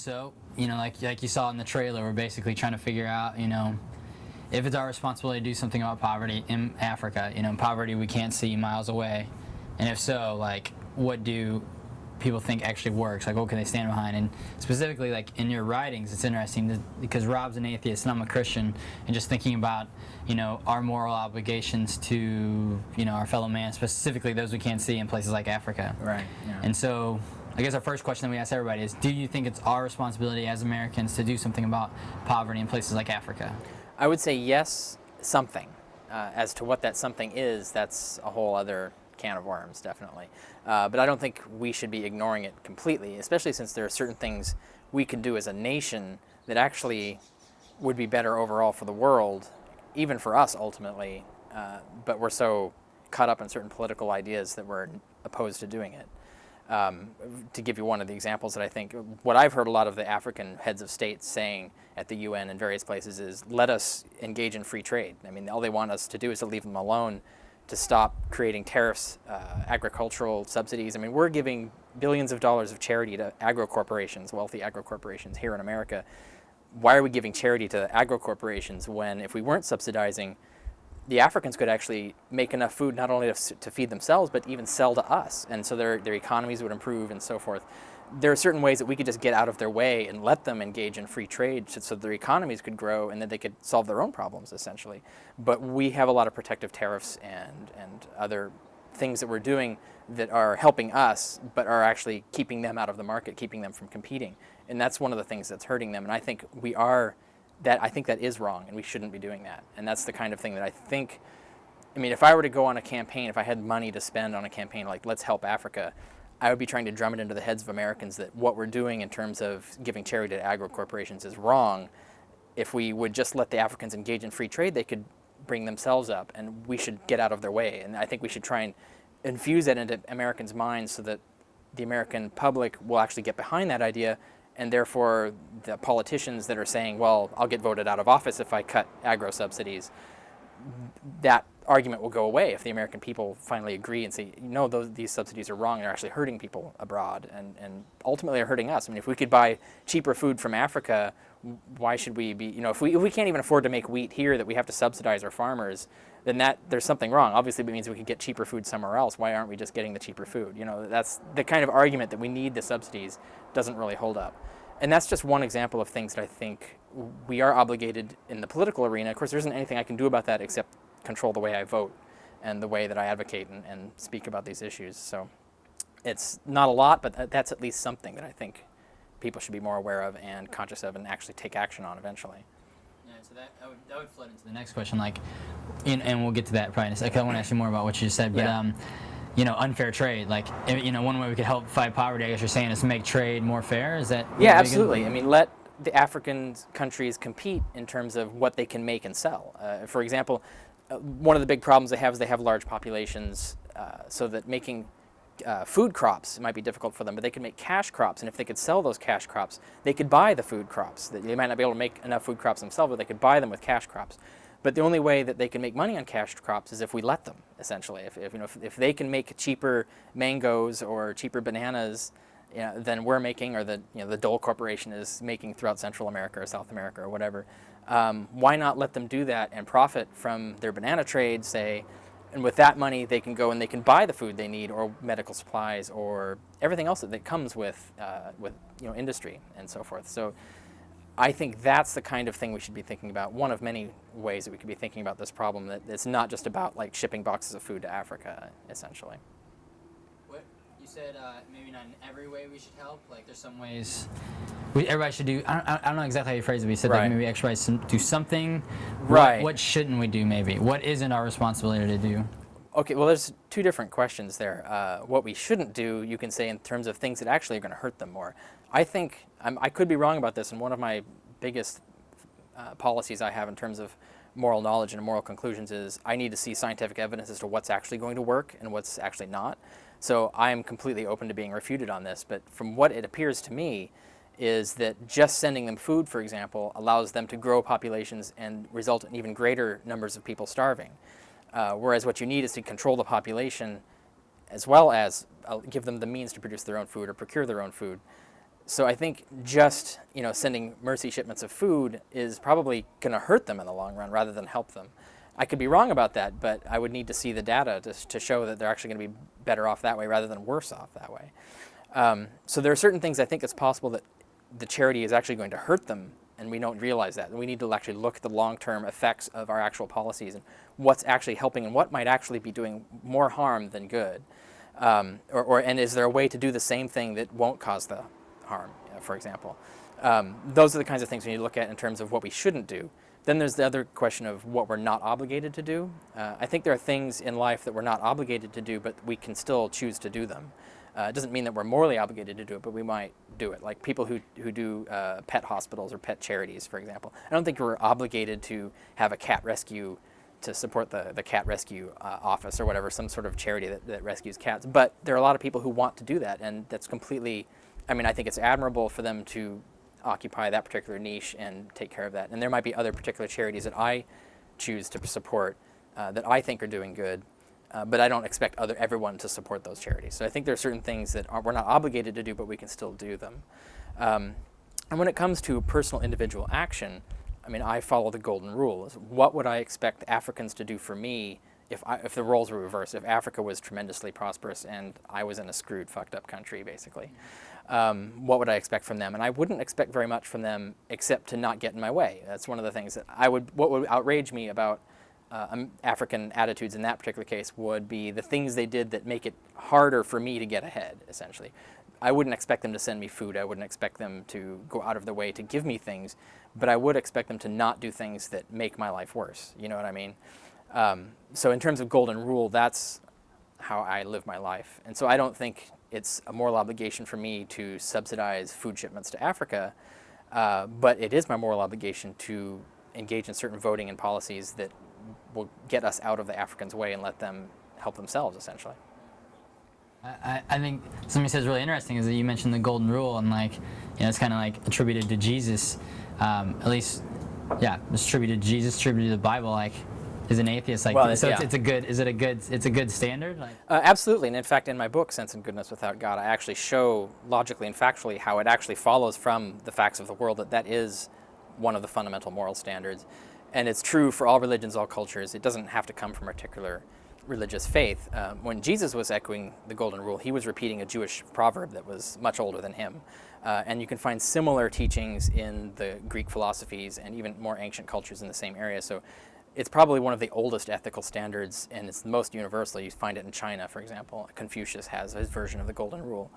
so, like you saw in the trailer, we're basically trying to figure out, if it's our responsibility to do something about poverty in Africa, poverty we can't see miles away, and if so, like, what do people think actually works? Like, what can they stand behind? And specifically, like, in your writings, it's interesting because Rob's an atheist and I'm a Christian, and just thinking about, our moral obligations to, our fellow man, specifically those we can't see in places like Africa. Right. Yeah. And so, I guess our first question that we ask everybody is, do you think it's our responsibility as Americans to do something about poverty in places like Africa? I would say yes, something. As to what that something is, that's a whole other can of worms, definitely. But I don't think we should be ignoring it completely, especially since there are certain things we can do as a nation that actually would be better overall for the world, even for us ultimately, but we're so caught up in certain political ideas that we're opposed to doing it. To give you one of the examples that I think, what I've heard a lot of the African heads of states saying at the UN and various places is, let us engage in free trade. I mean, all they want us to do is to leave them alone, to stop creating tariffs, agricultural subsidies. I mean, we're giving billions of dollars of charity to agro-corporations, wealthy agro-corporations here in America. Why are we giving charity to agro-corporations when, if we weren't subsidizing, the Africans could actually make enough food not only to feed themselves, but even sell to us, and so their economies would improve and so forth. There are certain ways that we could just get out of their way and let them engage in free trade so their economies could grow and that they could solve their own problems, essentially. But we have a lot of protective tariffs and other things that we're doing that are helping us, but are actually keeping them out of the market, keeping them from competing. And that's one of the things that's hurting them. And I think I think that is wrong, and we shouldn't be doing that. And that's the kind of thing that I mean, if I were to go on a campaign, if I had money to spend on a campaign like Let's Help Africa, I would be trying to drum it into the heads of Americans that what we're doing in terms of giving charity to agro-corporations is wrong. If we would just let the Africans engage in free trade, they could bring themselves up, and we should get out of their way. And I think we should try and infuse that into Americans' minds so that the American public will actually get behind that idea, and therefore the politicians that are saying, well, I'll get voted out of office if I cut agro-subsidies, that argument will go away if the American people finally agree and say, these subsidies are wrong, they're actually hurting people abroad, and ultimately are hurting us. I mean, if we could buy cheaper food from Africa, why should we be, if we can't even afford to make wheat here, that we have to subsidize our farmers, then there's something wrong. Obviously, it means we could get cheaper food somewhere else. Why aren't we just getting the cheaper food? That's the kind of argument that we need the subsidies doesn't really hold up. And that's just one example of things that I think we are obligated in the political arena. Of course, there isn't anything I can do about that except control the way I vote and the way that I advocate and speak about these issues. So it's not a lot, but that's at least something that I think people should be more aware of and conscious of and actually take action on eventually. Yeah, so that would flood into the next question, and we'll get to that probably in a second. I want to ask you more about what you just said, but unfair trade, one way we could help fight poverty, I guess you're saying, is to make trade more fair. Is that? Yeah, absolutely. I mean, let the African countries compete in terms of what they can make and sell. For example, one of the big problems they have is they have large populations, so that making food crops might be difficult for them, but they could make cash crops, and if they could sell those cash crops, they could buy the food crops. They might not be able to make enough food crops themselves, but they could buy them with cash crops. But the only way that they can make money on cash crops is if we let them, essentially. If they can make cheaper mangoes or cheaper bananas than we're making, or the Dole Corporation is making throughout Central America or South America or whatever, why not let them do that and profit from their banana trade, say, and with that money they can go and they can buy the food they need, or medical supplies, or everything else that comes with industry and so forth. So I think that's the kind of thing we should be thinking about. One of many ways that we could be thinking about this problem, that it's not just about shipping boxes of food to Africa, essentially. What you said, maybe not in every way we should help. There's some ways everybody should do. I don't know exactly how you phrased it, but you said maybe everybody do something. Right. What shouldn't we do? Maybe what isn't our responsibility to do? Okay, well, there's two different questions there. What we shouldn't do, you can say in terms of things that actually are going to hurt them more. I think, I could be wrong about this, and one of my biggest policies I have in terms of moral knowledge and moral conclusions is I need to see scientific evidence as to what's actually going to work and what's actually not. So I am completely open to being refuted on this, but from what it appears to me is that just sending them food, for example, allows them to grow populations and result in even greater numbers of people starving. Whereas what you need is to control the population as well as give them the means to produce their own food or procure their own food. So I think just sending mercy shipments of food is probably going to hurt them in the long run rather than help them. I could be wrong about that, but I would need to see the data to show that they're actually going to be better off that way rather than worse off that way. So there are certain things I think it's possible that the charity is actually going to hurt them, and we don't realize that. We need to actually look at the long-term effects of our actual policies and what's actually helping and what might actually be doing more harm than good. And is there a way to do the same thing that won't cause the harm, for example? Those are the kinds of things we need to look at in terms of what we shouldn't do. Then there's the other question of what we're not obligated to do. I think there are things in life that we're not obligated to do, but we can still choose to do them. It doesn't mean that we're morally obligated to do it, but we might do it. Like people who do pet hospitals or pet charities, for example. I don't think we're obligated to have a cat rescue to support the cat rescue office or whatever, some sort of charity that rescues cats. But there are a lot of people who want to do that, and that's completely, I think it's admirable for them to occupy that particular niche and take care of that. And there might be other particular charities that I choose to support that I think are doing good, but I don't expect everyone to support those charities. So I think there are certain things that we're not obligated to do, but we can still do them. And when it comes to personal individual action, I follow the golden rule. What would I expect Africans to do for me if the roles were reversed, if Africa was tremendously prosperous and I was in a screwed, fucked up country, basically? What would I expect from them? And I wouldn't expect very much from them except to not get in my way. That's one of the things that what would outrage me about African attitudes in that particular case would be the things they did that make it harder for me to get ahead, essentially. I wouldn't expect them to send me food. I wouldn't expect them to go out of their way to give me things, but I would expect them to not do things that make my life worse. You know what I mean? So in terms of golden rule, that's how I live my life. And so I don't think it's a moral obligation for me to subsidize food shipments to Africa, but it is my moral obligation to engage in certain voting and policies that will get us out of the Africans' way and let them help themselves, essentially. I think something that's really interesting is that you mentioned the golden rule, and it's kind of attributed to Jesus, at least, it's attributed to Jesus, attributed to the Bible. As an atheist, it's a good standard. Absolutely, and in fact, in my book, Sense and Goodness Without God, I actually show logically and factually how it actually follows from the facts of the world that is one of the fundamental moral standards, and it's true for all religions, all cultures. It doesn't have to come from a particular religious faith. When Jesus was echoing the golden rule, he was repeating a Jewish proverb that was much older than him. And you can find similar teachings in the Greek philosophies and even more ancient cultures in the same area. So it's probably one of the oldest ethical standards, and it's the most universal. You find it in China, for example. Confucius has his version of the golden rule.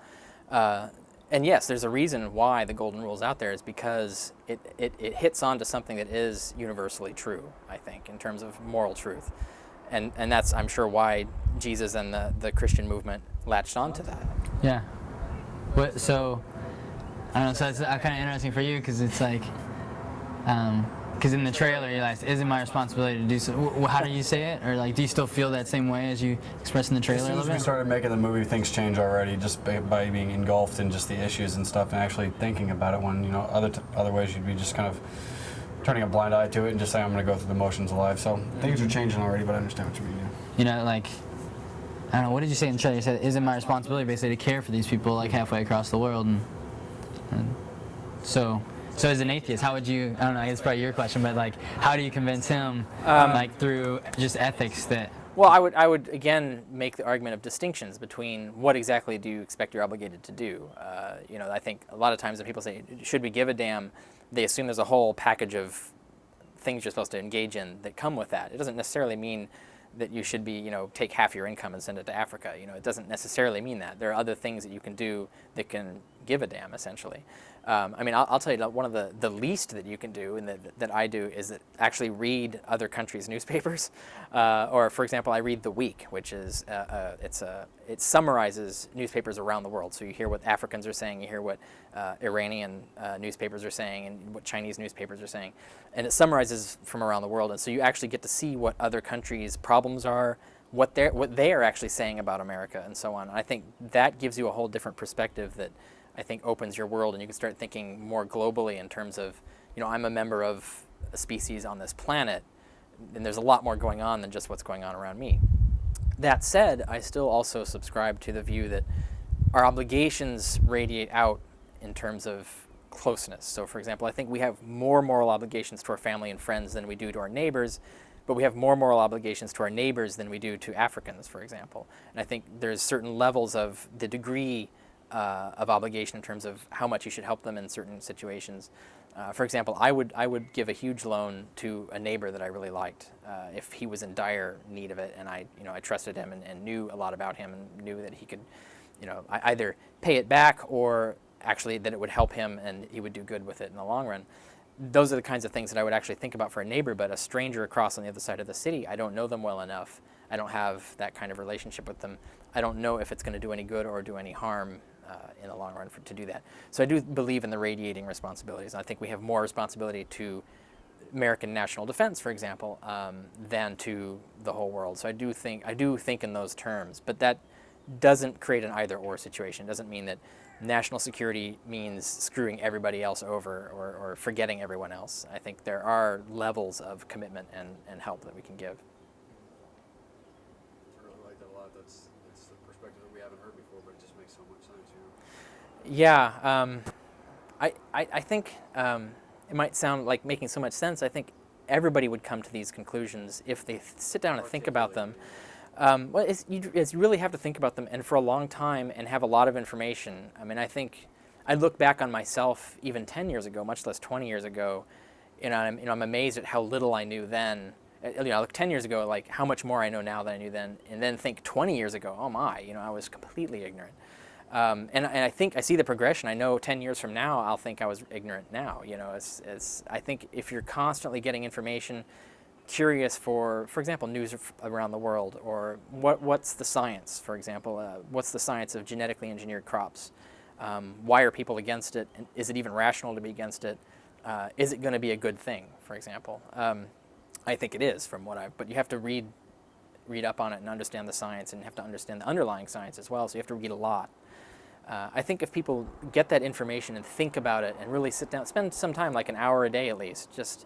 And yes, there's a reason why the golden rule is out there, is because it hits onto something that is universally true, I think, in terms of moral truth. And that's, I'm sure, why Jesus and the Christian movement latched onto that. Yeah. So, I don't know, so it's kind of interesting for you, because it's because in the trailer you're like, is it my responsibility to do so? How do you say it? Or do you still feel that same way as you expressed in the trailer? As soon as we started making the movie, things change already, just by being engulfed in just the issues and stuff, and actually thinking about it, when other ways you'd be just kind of turning a blind eye to it and just saying, I'm going to go through the motions of life. So things are changing already, but I understand what you mean. Yeah. I don't know, what did you say in the trailer? You said, is it my responsibility basically to care for these people halfway across the world? And so as an atheist, how would you, I don't know, it's probably your question, but how do you convince him, through just ethics that... Well, I would again make the argument of distinctions between what exactly do you expect you're obligated to do. I think a lot of times when people say, should we give a damn, they assume there's a whole package of things you're supposed to engage in that come with that. It doesn't necessarily mean that you should be, take half your income and send it to Africa. It doesn't necessarily mean that. There are other things that you can do that can give a damn, essentially. I'll tell you that one of the least that you can do, and that I do, is that actually read other countries' newspapers. Or, for example, I read The Week, which is it summarizes newspapers around the world. So you hear what Africans are saying, you hear what Iranian newspapers are saying, and what Chinese newspapers are saying, and it summarizes from around the world. And so you actually get to see what other countries' problems are, what they are actually saying about America, and so on. And I think that gives you a whole different perspective that I think opens your world, and you can start thinking more globally in terms of, I'm a member of a species on this planet, and there's a lot more going on than just what's going on around me. That said, I still also subscribe to the view that our obligations radiate out in terms of closeness. So for example, I think we have more moral obligations to our family and friends than we do to our neighbors, but we have more moral obligations to our neighbors than we do to Africans, for example. And I think there's certain levels of the degree of obligation in terms of how much you should help them in certain situations. For example, I would give a huge loan to a neighbor that I really liked if he was in dire need of it, and I trusted him and knew a lot about him and knew that he could, either pay it back or actually that it would help him and he would do good with it in the long run. Those are the kinds of things that I would actually think about for a neighbor, but a stranger across on the other side of the city, I don't know them well enough. I don't have that kind of relationship with them. I don't know if it's going to do any good or do any harm in the long run to do that. So I do believe in the radiating responsibilities. I think we have more responsibility to American national defense, for example, than to the whole world. So I do think in those terms, but that doesn't create an either-or situation. It doesn't mean that national security means screwing everybody else over or forgetting everyone else. I think there are levels of commitment and help that we can give. I really like that a lot. That's the perspective that we haven't heard before, but it just makes so much sense, Yeah, I think it might sound like making so much sense. I think everybody would come to these conclusions if they sit down and think about them. Well, you really have to think about them, and for a long time, and have a lot of information. I mean, I think I look back on myself even 10 years ago, much less 20 years ago, and I'm amazed at how little I knew then. I look 10 years ago, like how much more I know now than I knew then, and then think 20 years ago, oh my, I was completely ignorant. And I think I see the progression. I know 10 years from now, I'll think I was ignorant now. I think if you're constantly getting information, curious for example, news around the world, or what's the science, for example, what's the science of genetically engineered crops? Why are people against it? And is it even rational to be against it? Is it going to be a good thing, for example? I think it is, but you have to read up on it and understand the science, and have to understand the underlying science as well, so you have to read a lot. I think if people get that information and think about it and really sit down, spend some time, like an hour a day at least, just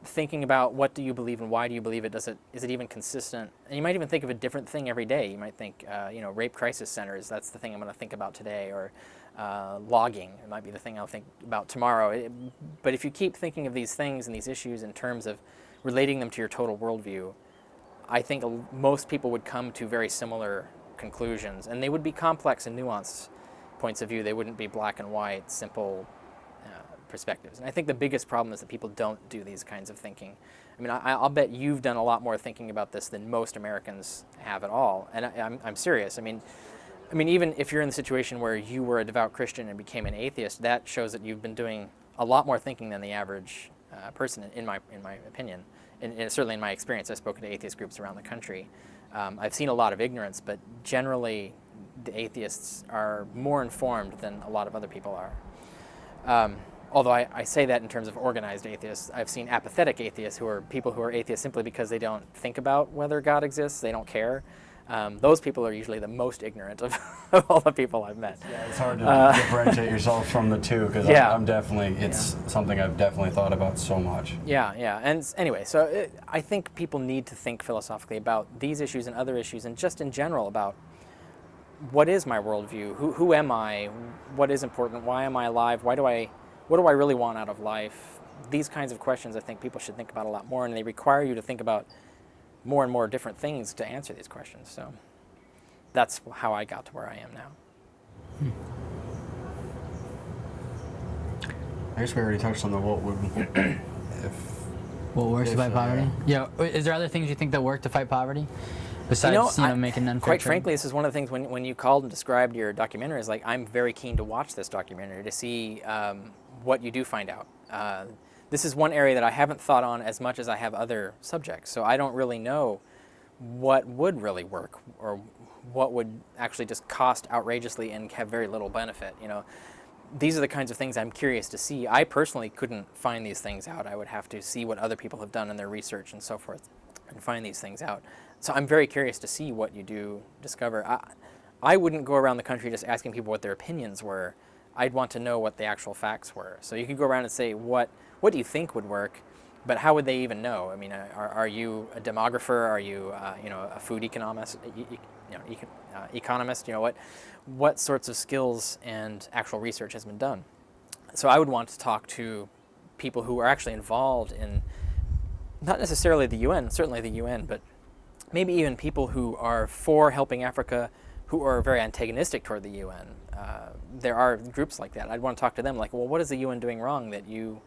thinking about what do you believe and why do you believe it, is it even consistent? And you might even think of a different thing every day. You might think, rape crisis centers, that's the thing I'm going to think about today, or logging, it might be the thing I'll think about tomorrow. But if you keep thinking of these things and these issues in terms of relating them to your total worldview, I think most people would come to very similar conclusions, and they would be complex and nuanced points of view. They wouldn't be black and white, simple perspectives. And I think the biggest problem is that people don't do these kinds of thinking. I mean, I'll bet you've done a lot more thinking about this than most Americans have at all. And I'm serious. I mean, even if you're in the situation where you were a devout Christian and became an atheist, that shows that you've been doing a lot more thinking than the average person, in my opinion. And certainly in my experience, I've spoken to atheist groups around the country. I've seen a lot of ignorance, but generally the atheists are more informed than a lot of other people are. Although I say that in terms of organized atheists. I've seen apathetic atheists, who are people who are atheists simply because they don't think about whether God exists, they don't care. Those people are usually the most ignorant of all the people I've met. Yeah, it's hard to differentiate yourself from the two, because I'm definitely, it's something I've definitely thought about so much. Yeah. And anyway, so I think people need to think philosophically about these issues and other issues, and just in general about what is my worldview, who am I, what is important, why am I alive, what do I really want out of life? These kinds of questions I think people should think about a lot more, and they require you to think about more and more different things to answer these questions. So that's how I got to where I am now. I guess we already touched on what works to fight poverty? Yeah. Is there other things you think that work to fight poverty? Besides, making unfair quite trade? frankly, this is one of the things when you called and described your documentary, is like, I'm very keen to watch this documentary to see what you do find out. This is one area that I haven't thought on as much as I have other subjects, so I don't really know what would really work, or what would actually just cost outrageously and have very little benefit. These are the kinds of things I'm curious to see. I personally couldn't find these things out. I would have to see what other people have done in their research and so forth, and find these things out. So I'm very curious to see what you do discover. I wouldn't go around the country just asking people what their opinions were. I'd want to know what the actual facts were. So you could go around and say, what do you think would work? But how would they even know? I mean, are you a demographer? Are you, a food economist? Economist? What sorts of skills and actual research has been done? So I would want to talk to people who are actually involved in, not necessarily the UN, certainly the UN, but maybe even people who are for helping Africa, who are very antagonistic toward the UN. There are groups like that. I'd want to talk to them, like, well, what is the UN doing wrong that you,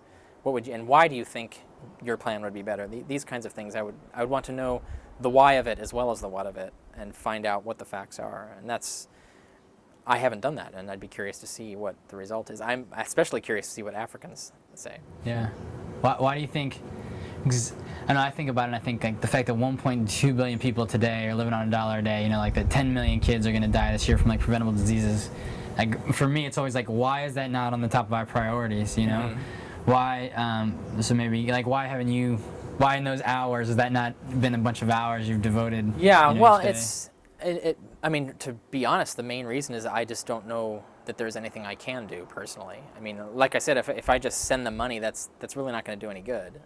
what would you, and why do you think your plan would be better? These kinds of things, I would want to know the why of it as well as the what of it, and find out what the facts are. And I haven't done that, and I'd be curious to see what the result is. I'm especially curious to see what Africans say. Yeah. Why do you think? Because I think about it, and I think like the fact that 1.2 billion people today are living on $1 a day. Like that 10 million kids are going to die this year from like preventable diseases. Like for me, it's always like, why is that not on the top of our priorities? Mm-hmm. Why? So maybe like, why in those hours has that not been a bunch of hours you've devoted? Yeah. Well, I mean, to be honest, the main reason is I just don't know that there's anything I can do personally. I mean, like I said, if I just send them money, that's really not going to do any good.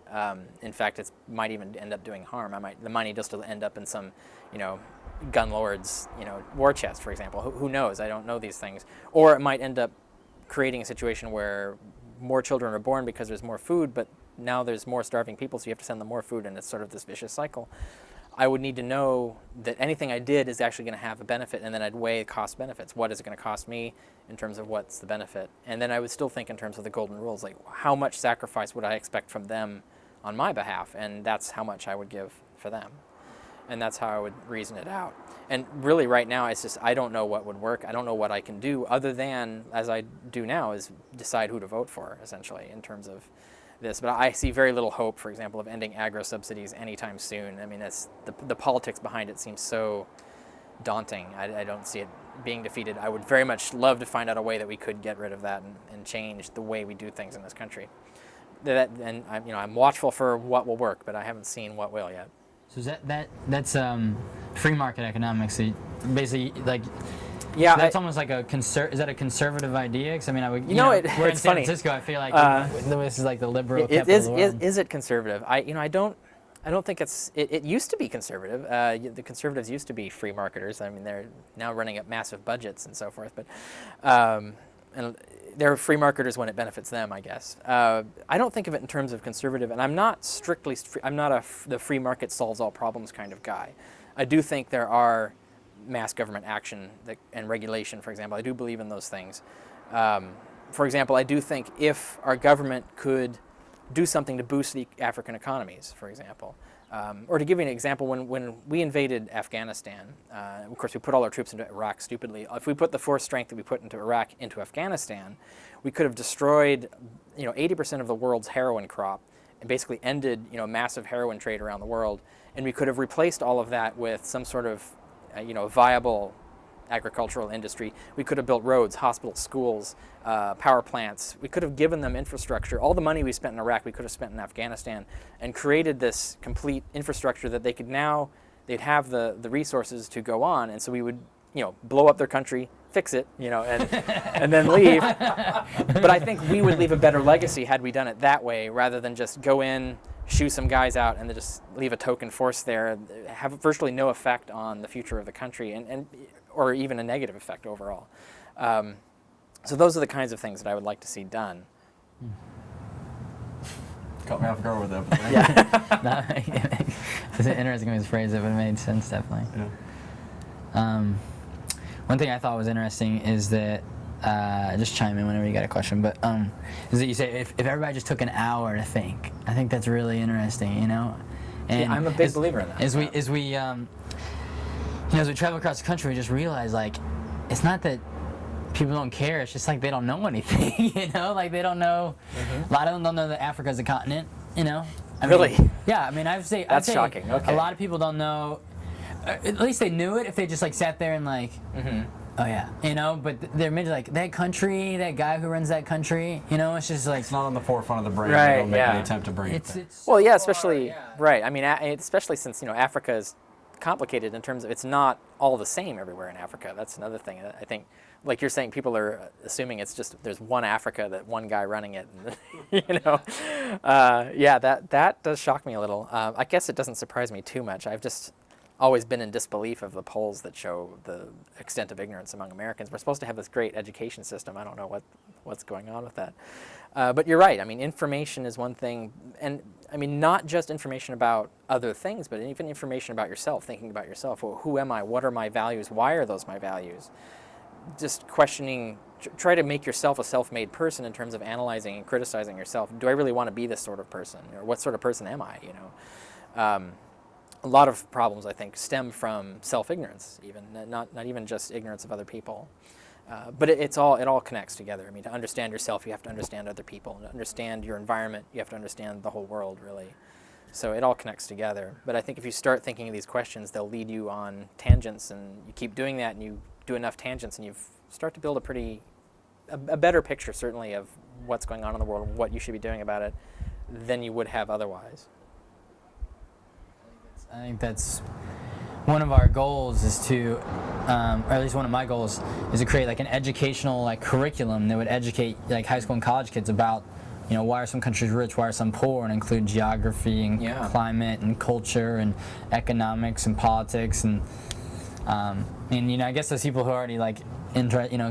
In fact, it might even end up doing harm. The money just will end up in some, gun lord's, war chest, for example. Who knows? I don't know these things. Or it might end up creating a situation where more children are born because there's more food, but now there's more starving people, so you have to send them more food, and it's sort of this vicious cycle. I would need to know that anything I did is actually going to have a benefit, and then I'd weigh cost benefits. What is it going to cost me in terms of what's the benefit? And then I would still think in terms of the golden rules, like how much sacrifice would I expect from them on my behalf? And that's how much I would give for them. And that's how I would reason it out. And really right now, it's just I don't know what would work. I don't know what I can do other than, as I do now, is decide who to vote for, essentially, in terms of this. But I see very little hope, for example, of ending agro-subsidies anytime soon. I mean, the politics behind it seems so daunting. I don't see it being defeated. I would very much love to find out a way that we could get rid of that and change the way we do things in this country. And I'm watchful for what will work, but I haven't seen what will yet. So is that's free market economics? So basically, like. Yeah, that's almost like is that a conservative idea? Because I mean, we're in it's San funny. Francisco. I feel like this is like the liberal It capital of the world. is it conservative? I don't think it's. It used to be conservative. The conservatives used to be free marketers. I mean, they're now running up massive budgets and so forth. But and they're free marketers when it benefits them, I guess. I don't think of it in terms of conservative, and I'm not strictly. I'm not the free market solves all problems kind of guy. I do think there are mass government action and regulation, for example. I do believe in those things. For example, I do think if our government could do something to boost the African economies, for example, or to give you an example, when we invaded Afghanistan, of course we put all our troops into Iraq stupidly. If we put the force strength that we put into Iraq into Afghanistan, we could have destroyed 80% of the world's heroin crop and basically ended massive heroin trade around the world, and we could have replaced all of that with some sort of viable agricultural industry. We could have built roads, hospitals, schools, power plants. We could have given them infrastructure. All the money we spent in Iraq, we could have spent in Afghanistan, and created this complete infrastructure that they'd have the resources to go on. And so we would, blow up their country, fix it, and then leave. But I think we would leave a better legacy had we done it that way, rather than just go in, shoo some guys out, and then just leave a token force there, have virtually no effect on the future of the country, or even a negative effect overall. So those are the kinds of things that I would like to see done. Caught me off guard with that. Yeah. It's an interesting way to phrase it, but it made sense, definitely. Yeah. One thing I thought was interesting is that, just chime in whenever you got a question, but is that you say if everybody just took an hour to think. I think that's really interesting, And yeah, I'm a big believer in that. As we travel across the country, we just realize it's not that people don't care. It's just like they don't know anything, Like they don't know. Mm-hmm. A lot of them don't know that Africa is a continent, Really? Yeah. I mean, I'd say shocking. Okay. A lot of people don't know. At least they knew it if they just sat there and Mm-hmm. Oh yeah, but they're maybe that country, that guy who runs that country, it's just it's not on the forefront of the brain. Right, They don't make any attempt to bring it. Well, yeah, especially right. I mean, especially since Africa is complicated in terms of it's not all the same everywhere in Africa. That's another thing. I think, like you're saying, people are assuming it's just there's one Africa, that one guy running it. And, yeah, that does shock me a little. I guess it doesn't surprise me too much. I've just always been in disbelief of the polls that show the extent of ignorance among Americans. We're supposed to have this great education system. I don't know what's going on with that. But you're right. I mean, information is one thing, and I mean, not just information about other things, but even information about yourself, thinking about yourself. Well, who am I? What are my values? Why are those my values? Just questioning, try to make yourself a self-made person in terms of analyzing and criticizing yourself. Do I really want to be this sort of person? Or what sort of person am I, A lot of problems, I think, stem from self-ignorance, even not even just ignorance of other people. But it all connects together. I mean, to understand yourself, you have to understand other people. And to understand your environment, you have to understand the whole world, really. So it all connects together. But I think if you start thinking of these questions, they'll lead you on tangents, and you keep doing that, and you do enough tangents, and you start to build a better picture, certainly, of what's going on in the world and what you should be doing about it than you would have otherwise. I think that's one of our goals is to, or at least one of my goals, is to create like an educational like curriculum that would educate like high school and college kids about, why are some countries rich, why are some poor, and include geography and climate and culture and economics and politics and I guess those people who are already like a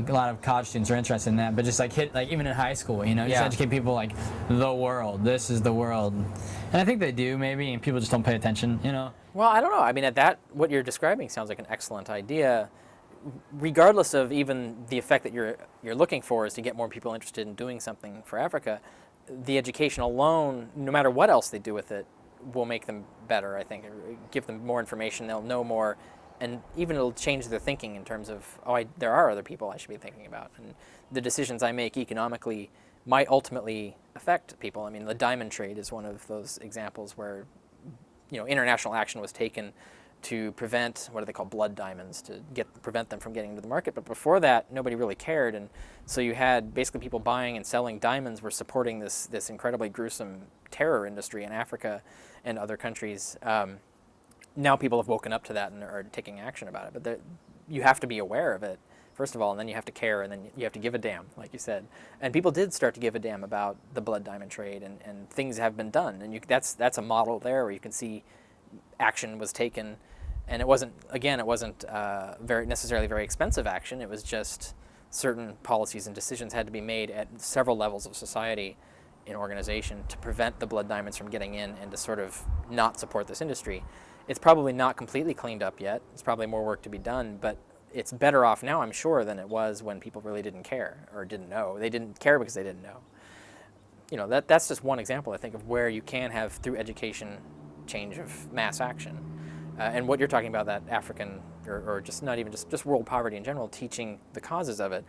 lot of college students are interested in that, but just like even in high school, just educate people like the world. This is the world, and I think they do maybe, and people just don't pay attention. Well, I don't know. I mean, what you're describing sounds like an excellent idea, regardless of even the effect that you're looking for is to get more people interested in doing something for Africa. The education alone, no matter what else they do with it, will make them better. I think, give them more information. They'll know more. And even it'll change their thinking in terms of, there are other people I should be thinking about. And the decisions I make economically might ultimately affect people. I mean, the diamond trade is one of those examples where, international action was taken to prevent, what do they call, blood diamonds, to prevent them from getting into the market. But before that, nobody really cared. And so you had basically people buying and selling diamonds were supporting this incredibly gruesome terror industry in Africa and other countries. Now people have woken up to that and are taking action about it. But you have to be aware of it, first of all, and then you have to care, and then you have to give a damn, like you said. And people did start to give a damn about the blood diamond trade, and things have been done. And that's a model there where you can see action was taken. And it wasn't necessarily very expensive action. It was just certain policies and decisions had to be made at several levels of society in organization to prevent the blood diamonds from getting in and to sort of not support this industry. It's probably not completely cleaned up yet. There's probably more work to be done, but it's better off now, I'm sure, than it was when people really didn't care or didn't know. They didn't care because they didn't know. That's just one example, I think, of where you can have, through education, change of mass action. And what you're talking about, that African, or just not even just world poverty in general, teaching the causes of it,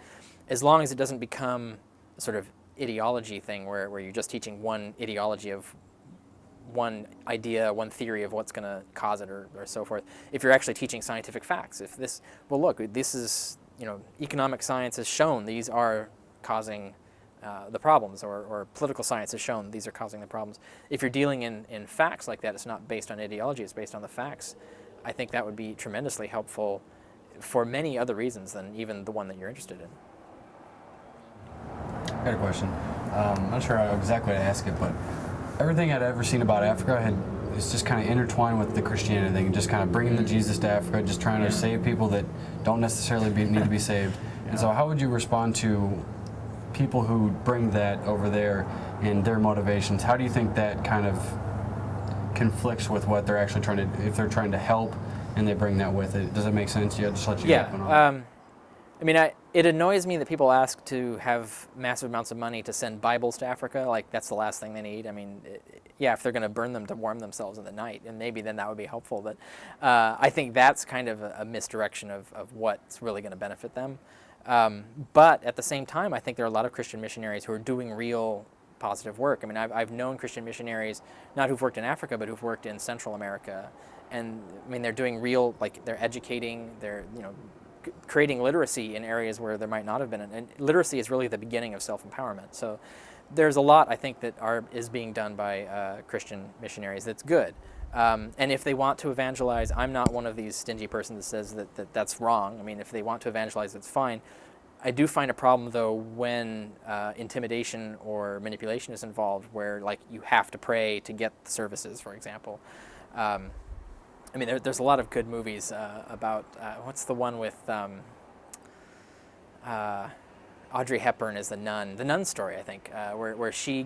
as long as it doesn't become a sort of ideology thing where you're just teaching one ideology of one idea, one theory of what's going to cause it or so forth. If you're actually teaching scientific facts, this is, economic science has shown these are causing the problems, or political science has shown these are causing the problems. If you're dealing in facts like that, it's not based on ideology, it's based on the facts. I think that would be tremendously helpful for many other reasons than even the one that you're interested in. I got a question. I'm not sure exactly how to ask it, but everything I'd ever seen about Africa is just kind of intertwined with the Christianity thing, just kind of bringing the Jesus to Africa, just trying to save people that don't necessarily need to be saved. And so how would you respond to people who bring that over there and their motivations? How do you think that kind of conflicts with what they're actually trying to, if they're trying to help and they bring that with it? Does it make sense? Yeah, just let you open on. It annoys me that people ask to have massive amounts of money to send Bibles to Africa. Like, that's the last thing they need. If they're going to burn them to warm themselves in the night, and maybe then that would be helpful. But I think that's kind of a misdirection of what's really going to benefit them. But at the same time, I think there are a lot of Christian missionaries who are doing real positive work. I've known Christian missionaries, not who've worked in Africa, but who've worked in Central America. And they're doing real, they're educating, they're, creating literacy in areas where there might not have been. And literacy is really the beginning of self-empowerment. So there's a lot, I think, that is being done by Christian missionaries that's good. And if they want to evangelize, I'm not one of these stingy persons that says that's wrong. I mean, if they want to evangelize, that's fine. I do find a problem, though, when intimidation or manipulation is involved, where, like, you have to pray to get the services, for example. I mean, there's a lot of good movies about, what's the one with Audrey Hepburn as the nun story, I think, where she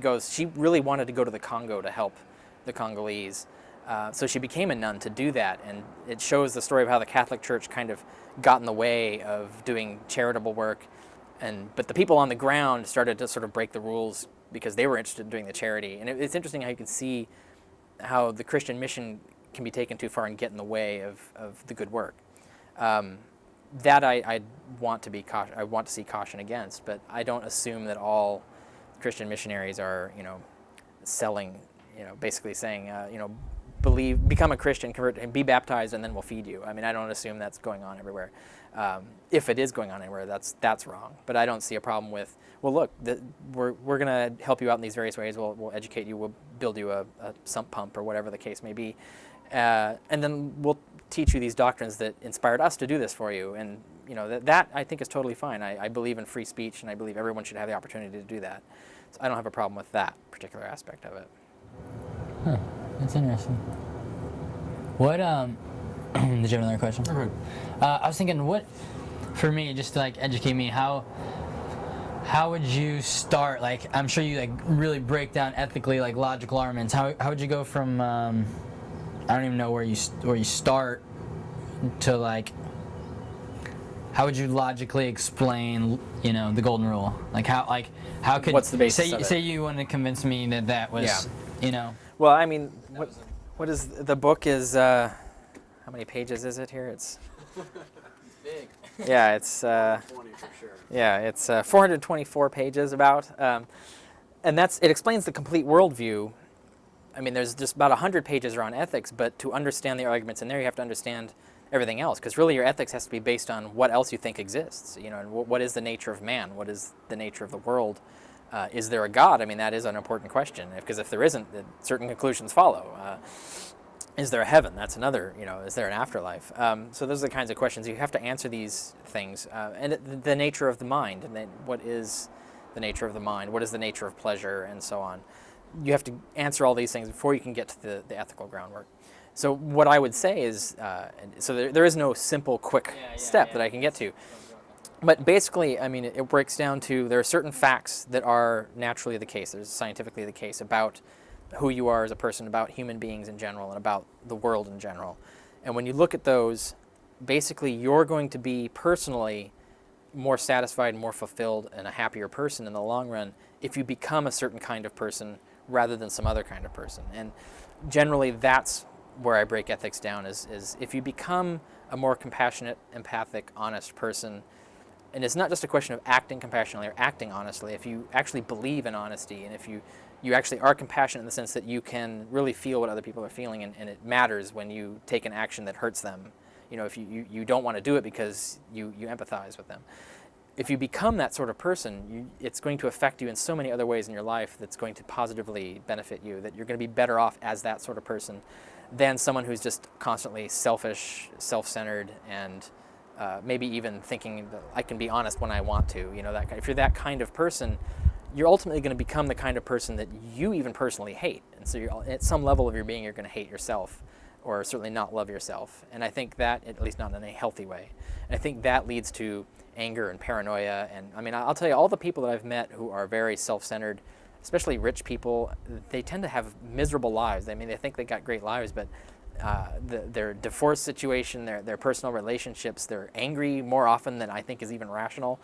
really wanted to go to the Congo to help the Congolese. So she became a nun to do that, and it shows the story of how the Catholic Church kind of got in the way of doing charitable work, but the people on the ground started to sort of break the rules because they were interested in doing the charity. And it's interesting how you can see how the Christian mission can be taken too far and get in the way of the good work. That I want to see caution against, but I don't assume that all Christian missionaries are, selling, basically saying, become a Christian, convert, and be baptized, and then we'll feed you. I mean, I don't assume that's going on everywhere. If it is going on anywhere, that's wrong. But I don't see a problem with, well, look, we're going to help you out in these various ways. We'll educate you. We'll build you a sump pump or whatever the case may be, and then we'll teach you these doctrines that inspired us to do this for you. And that I think is totally fine. I believe in free speech, and I believe everyone should have the opportunity to do that. So I don't have a problem with that particular aspect of it. Huh. That's interesting. What, did you have another question? I was thinking, for me, just to, like, educate me, how would you start, like, I'm sure you, like, really break down ethically, like, logical arguments. How would you go from, I don't even know where you start to, like, how would you logically explain, the golden rule? Like, how could, what's the basis of it? Say you wanted to convince me that was, Well, I mean, what is the book is? How many pages is it here? It's big. Yeah, it's 20 for sure. Yeah, it's 424 pages about, and it explains the complete worldview. I mean, there's just about 100 pages around ethics, but to understand the arguments in there, you have to understand everything else, because really your ethics has to be based on what else you think exists. And what is the nature of man? What is the nature of the world? Is there a God? I mean, that is an important question, because if there isn't, then certain conclusions follow. Is there a heaven? That's another, is there an afterlife? So those are the kinds of questions. You have to answer these things. And the nature of the mind, and then what is the nature of the mind? What is the nature of pleasure, and so on. You have to answer all these things before you can get to the ethical groundwork. So what I would say is, so there is no simple, quick step that I can get to. But basically, I mean, it breaks down to there are certain facts that are naturally the case, there's scientifically the case about who you are as a person, about human beings in general, and about the world in general. And when you look at those, basically you're going to be personally more satisfied, more fulfilled, and a happier person in the long run if you become a certain kind of person rather than some other kind of person. And generally that's where I break ethics down, is if you become a more compassionate, empathic, honest person. And it's not just a question of acting compassionately or acting honestly. If you actually believe in honesty, and if you actually are compassionate in the sense that you can really feel what other people are feeling, and it matters when you take an action that hurts them. If you don't want to do it because you empathize with them. If you become that sort of person, it's going to affect you in so many other ways in your life that's going to positively benefit you, that you're going to be better off as that sort of person than someone who's just constantly selfish, self-centered, and maybe even thinking that I can be honest when I want to. If you're that kind of person, you're ultimately going to become the kind of person that you even personally hate. And so at some level of your being, you're going to hate yourself, or certainly not love yourself. And I think that, at least not in a healthy way, and I think that leads to anger and paranoia. And I mean, I'll tell you, all the people that I've met who are very self-centered, especially rich people, they tend to have miserable lives. I mean, they think they got great lives, but their divorce situation, their personal relationships, they're angry more often than I think is even rational.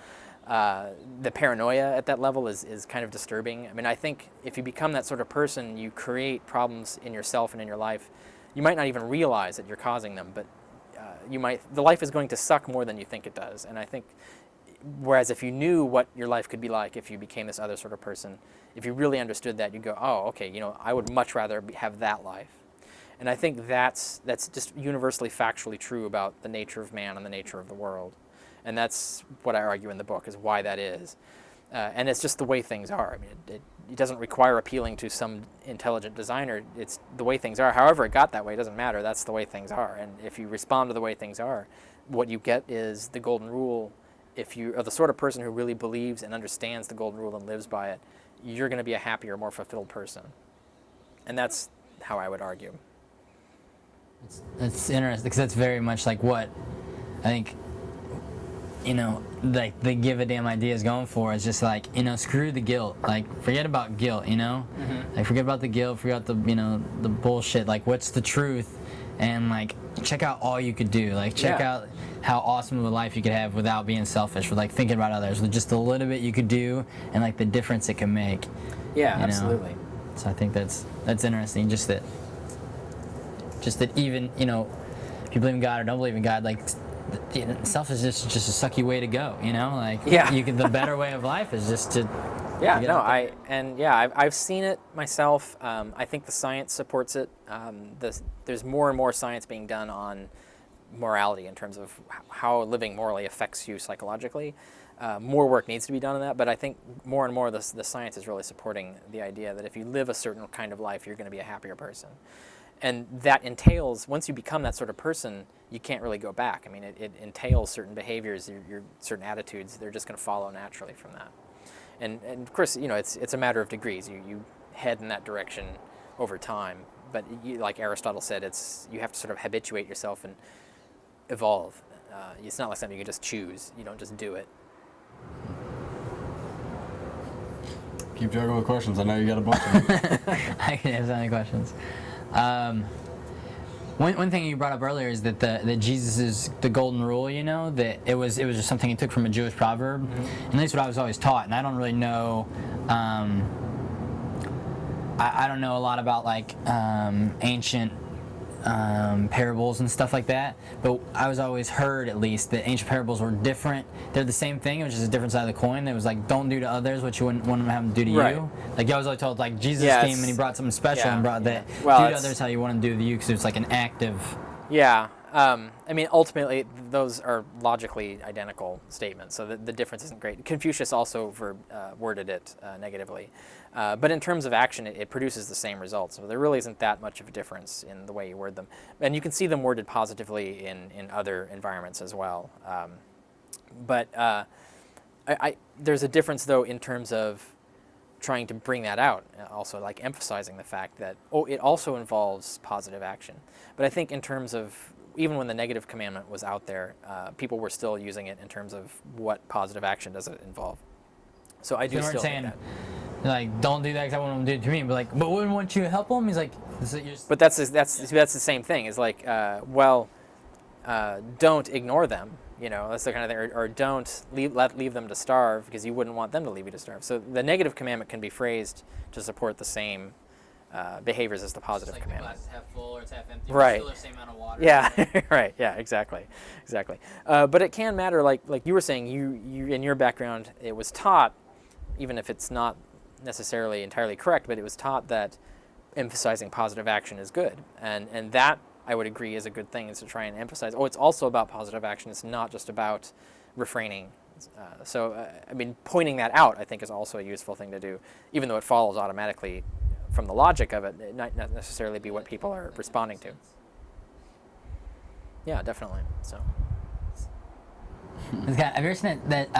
The paranoia at that level is kind of disturbing. I mean, I think if you become that sort of person, you create problems in yourself and in your life. You might not even realize that you're causing them, but the life is going to suck more than you think it does. And I think, whereas if you knew what your life could be like if you became this other sort of person, if you really understood that, you'd go, oh, okay, I would much rather have that life. And I think that's just universally factually true about the nature of man and the nature of the world. And that's what I argue in the book, is why that is. And it's just the way things are. I mean, it doesn't require appealing to some intelligent designer. It's the way things are. However it got that way, it doesn't matter. That's the way things are. And if you respond to the way things are, what you get is the golden rule. If you are the sort of person who really believes and understands the golden rule and lives by it, you're going to be a happier, more fulfilled person. And that's how I would argue. It's interesting because that's very much like what I think, like the give a damn idea is going for. Is just like, screw the guilt. Like, forget about guilt, Like, forget about the guilt, forget the, the bullshit. Like, what's the truth? And, like, check out all you could do. Like, check out how awesome of a life you could have without being selfish, with, like, thinking about others, with just a little bit you could do and, like, the difference it can make. Yeah, absolutely. So I think that's interesting. Just that even, if you believe in God or don't believe in God, like, self is just a sucky way to go, Like, the better way of life is just to. Yeah, no, I've seen it myself. I think the science supports it. There's more and more science being done on morality in terms of how living morally affects you psychologically. More work needs to be done on that, but I think more and more the science is really supporting the idea that if you live a certain kind of life, you're going to be a happier person. And that entails, once you become that sort of person, you can't really go back. I mean, it entails certain behaviors, your certain attitudes. They're just going to follow naturally from that. And of course, it's a matter of degrees. You head in that direction over time. But like Aristotle said, you have to sort of habituate yourself and evolve. It's not like something you can just choose. You don't just do it. Keep juggling with questions. I know you got a bunch of them. I can have so many questions. One thing you brought up earlier is that that Jesus is the golden rule, that it was just something he took from a Jewish proverb. Mm-hmm. And that's what I was always taught, and I don't really know, I don't know a lot about like ancient parables and stuff like that, but I was always heard, at least, that ancient parables were different. They're the same thing, it was just a different side of the coin. It was like, don't do to others what you wouldn't want them to have to do to you. Like, I was always told, like, Jesus came and he brought something special and brought that, do to others how you want them to do to you, because it's like an active. Yeah. I mean, ultimately, those are logically identical statements, so the difference isn't great. Confucius also worded it negatively. But in terms of action, it produces the same results. So there really isn't that much of a difference in the way you word them. And you can see them worded positively in other environments as well. But there's a difference, though, in terms of trying to bring that out, also like emphasizing the fact that, it also involves positive action. But I think in terms of, even when the negative commandment was out there, people were still using it in terms of what positive action does it involve. So I do still think that. Like, don't do that because I want them to do it to me. But like, but wouldn't want you to help them? He's like, but that's the same thing. It's like, don't ignore them. That's the kind of thing. Or don't leave them to starve because you wouldn't want them to leave you to starve. So the negative commandment can be phrased to support the same behaviors as the positive commandment. Glass is half full or it's half empty. Right. Still the same amount of water. Yeah. Right. Yeah. Exactly. But it can matter. Like you were saying, you in your background, it was taught, even if it's not necessarily entirely correct, but it was taught that emphasizing positive action is good, and that, I would agree, is a good thing, is to try and emphasize, it's also about positive action. It's not just about refraining. I mean, pointing that out, I think, is also a useful thing to do, even though it follows automatically from the logic of it. It might not necessarily be what people are responding to. Yeah, definitely. So. Have you ever seen that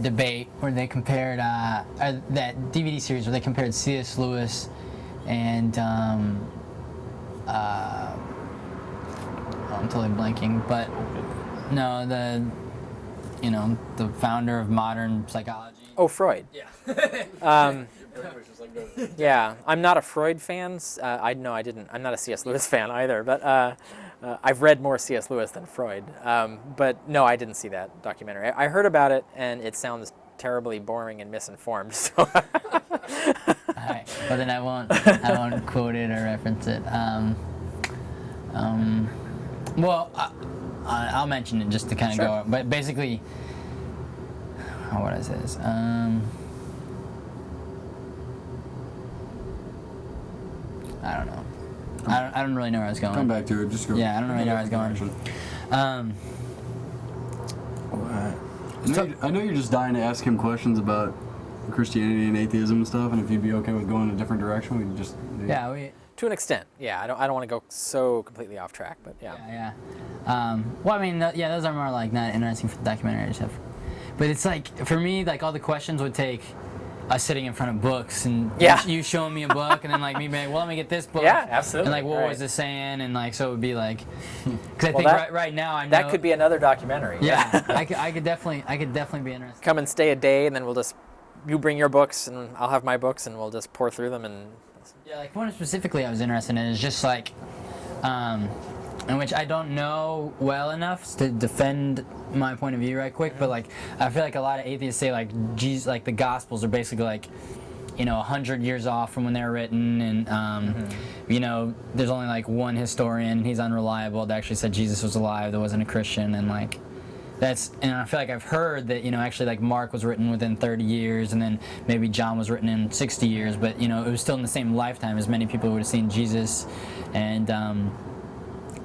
debate where they compared that DVD series where they compared C.S. Lewis and I'm totally blanking, but no, the founder of modern psychology. Oh, Freud. Yeah. Yeah, I'm not a Freud fan. I'm not a C.S. Lewis fan either, but I've read more C.S. Lewis than Freud. But no, I didn't see that documentary. I heard about it, and it sounds terribly boring and misinformed. So. All right. Well, then I won't quote it or reference it. Well, I'll mention it just to kind of go. But basically, how would I say this? I don't know. I don't really know where I was going. Come back to it. Just go. Yeah, I don't really know where I was going. I know you're just dying to ask him questions about Christianity and atheism and stuff, and if you'd be okay with going in a different direction, we'd just. Yeah, To an extent, yeah. I don't want to go so completely off track, but yeah. Yeah. Well, I mean, those are more like not interesting for the documentary stuff. But it's like, for me, like all the questions would take us sitting in front of books and you showing me a book and then like me being like, well, let me get this book. Yeah, absolutely. And like, what was it saying? And like, so it would be like, because I think right now I know. That could be another documentary. Yeah, I could definitely be interested. Come and stay a day, and then you bring your books, and I'll have my books, and we'll just pour through them. And yeah, like one specifically I was interested in is just like, in which I don't know well enough to defend my point of view right quick, but like I feel like a lot of atheists say like Jesus, like the Gospels are basically like, 100 years off from when they were written, and there's only like one historian, and he's unreliable, that actually said Jesus was alive, that wasn't a Christian, and like and I feel like I've heard that actually like Mark was written within 30 years, and then maybe John was written in 60 years, but it was still in the same lifetime as many people would have seen Jesus, and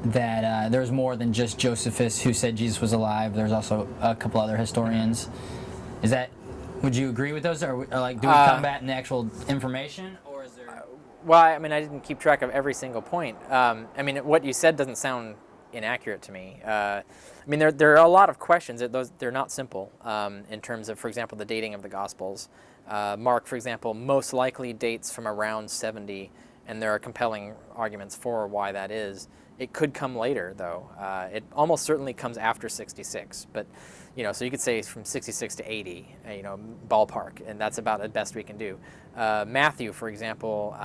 that there's more than just Josephus who said Jesus was alive. There's also a couple other historians. Would you agree with those, or like do we combat in the actual information, or is there? Well, I mean, I didn't keep track of every single point. I mean, what you said doesn't sound inaccurate to me. I mean, there are a lot of questions. They're not simple in terms of, for example, the dating of the Gospels. Mark, for example, most likely dates from around 70, and there are compelling arguments for why that is. It could come later, though. It almost certainly comes after 66, but so you could say from 66 to 80, ballpark, and that's about the best we can do. Matthew, for example,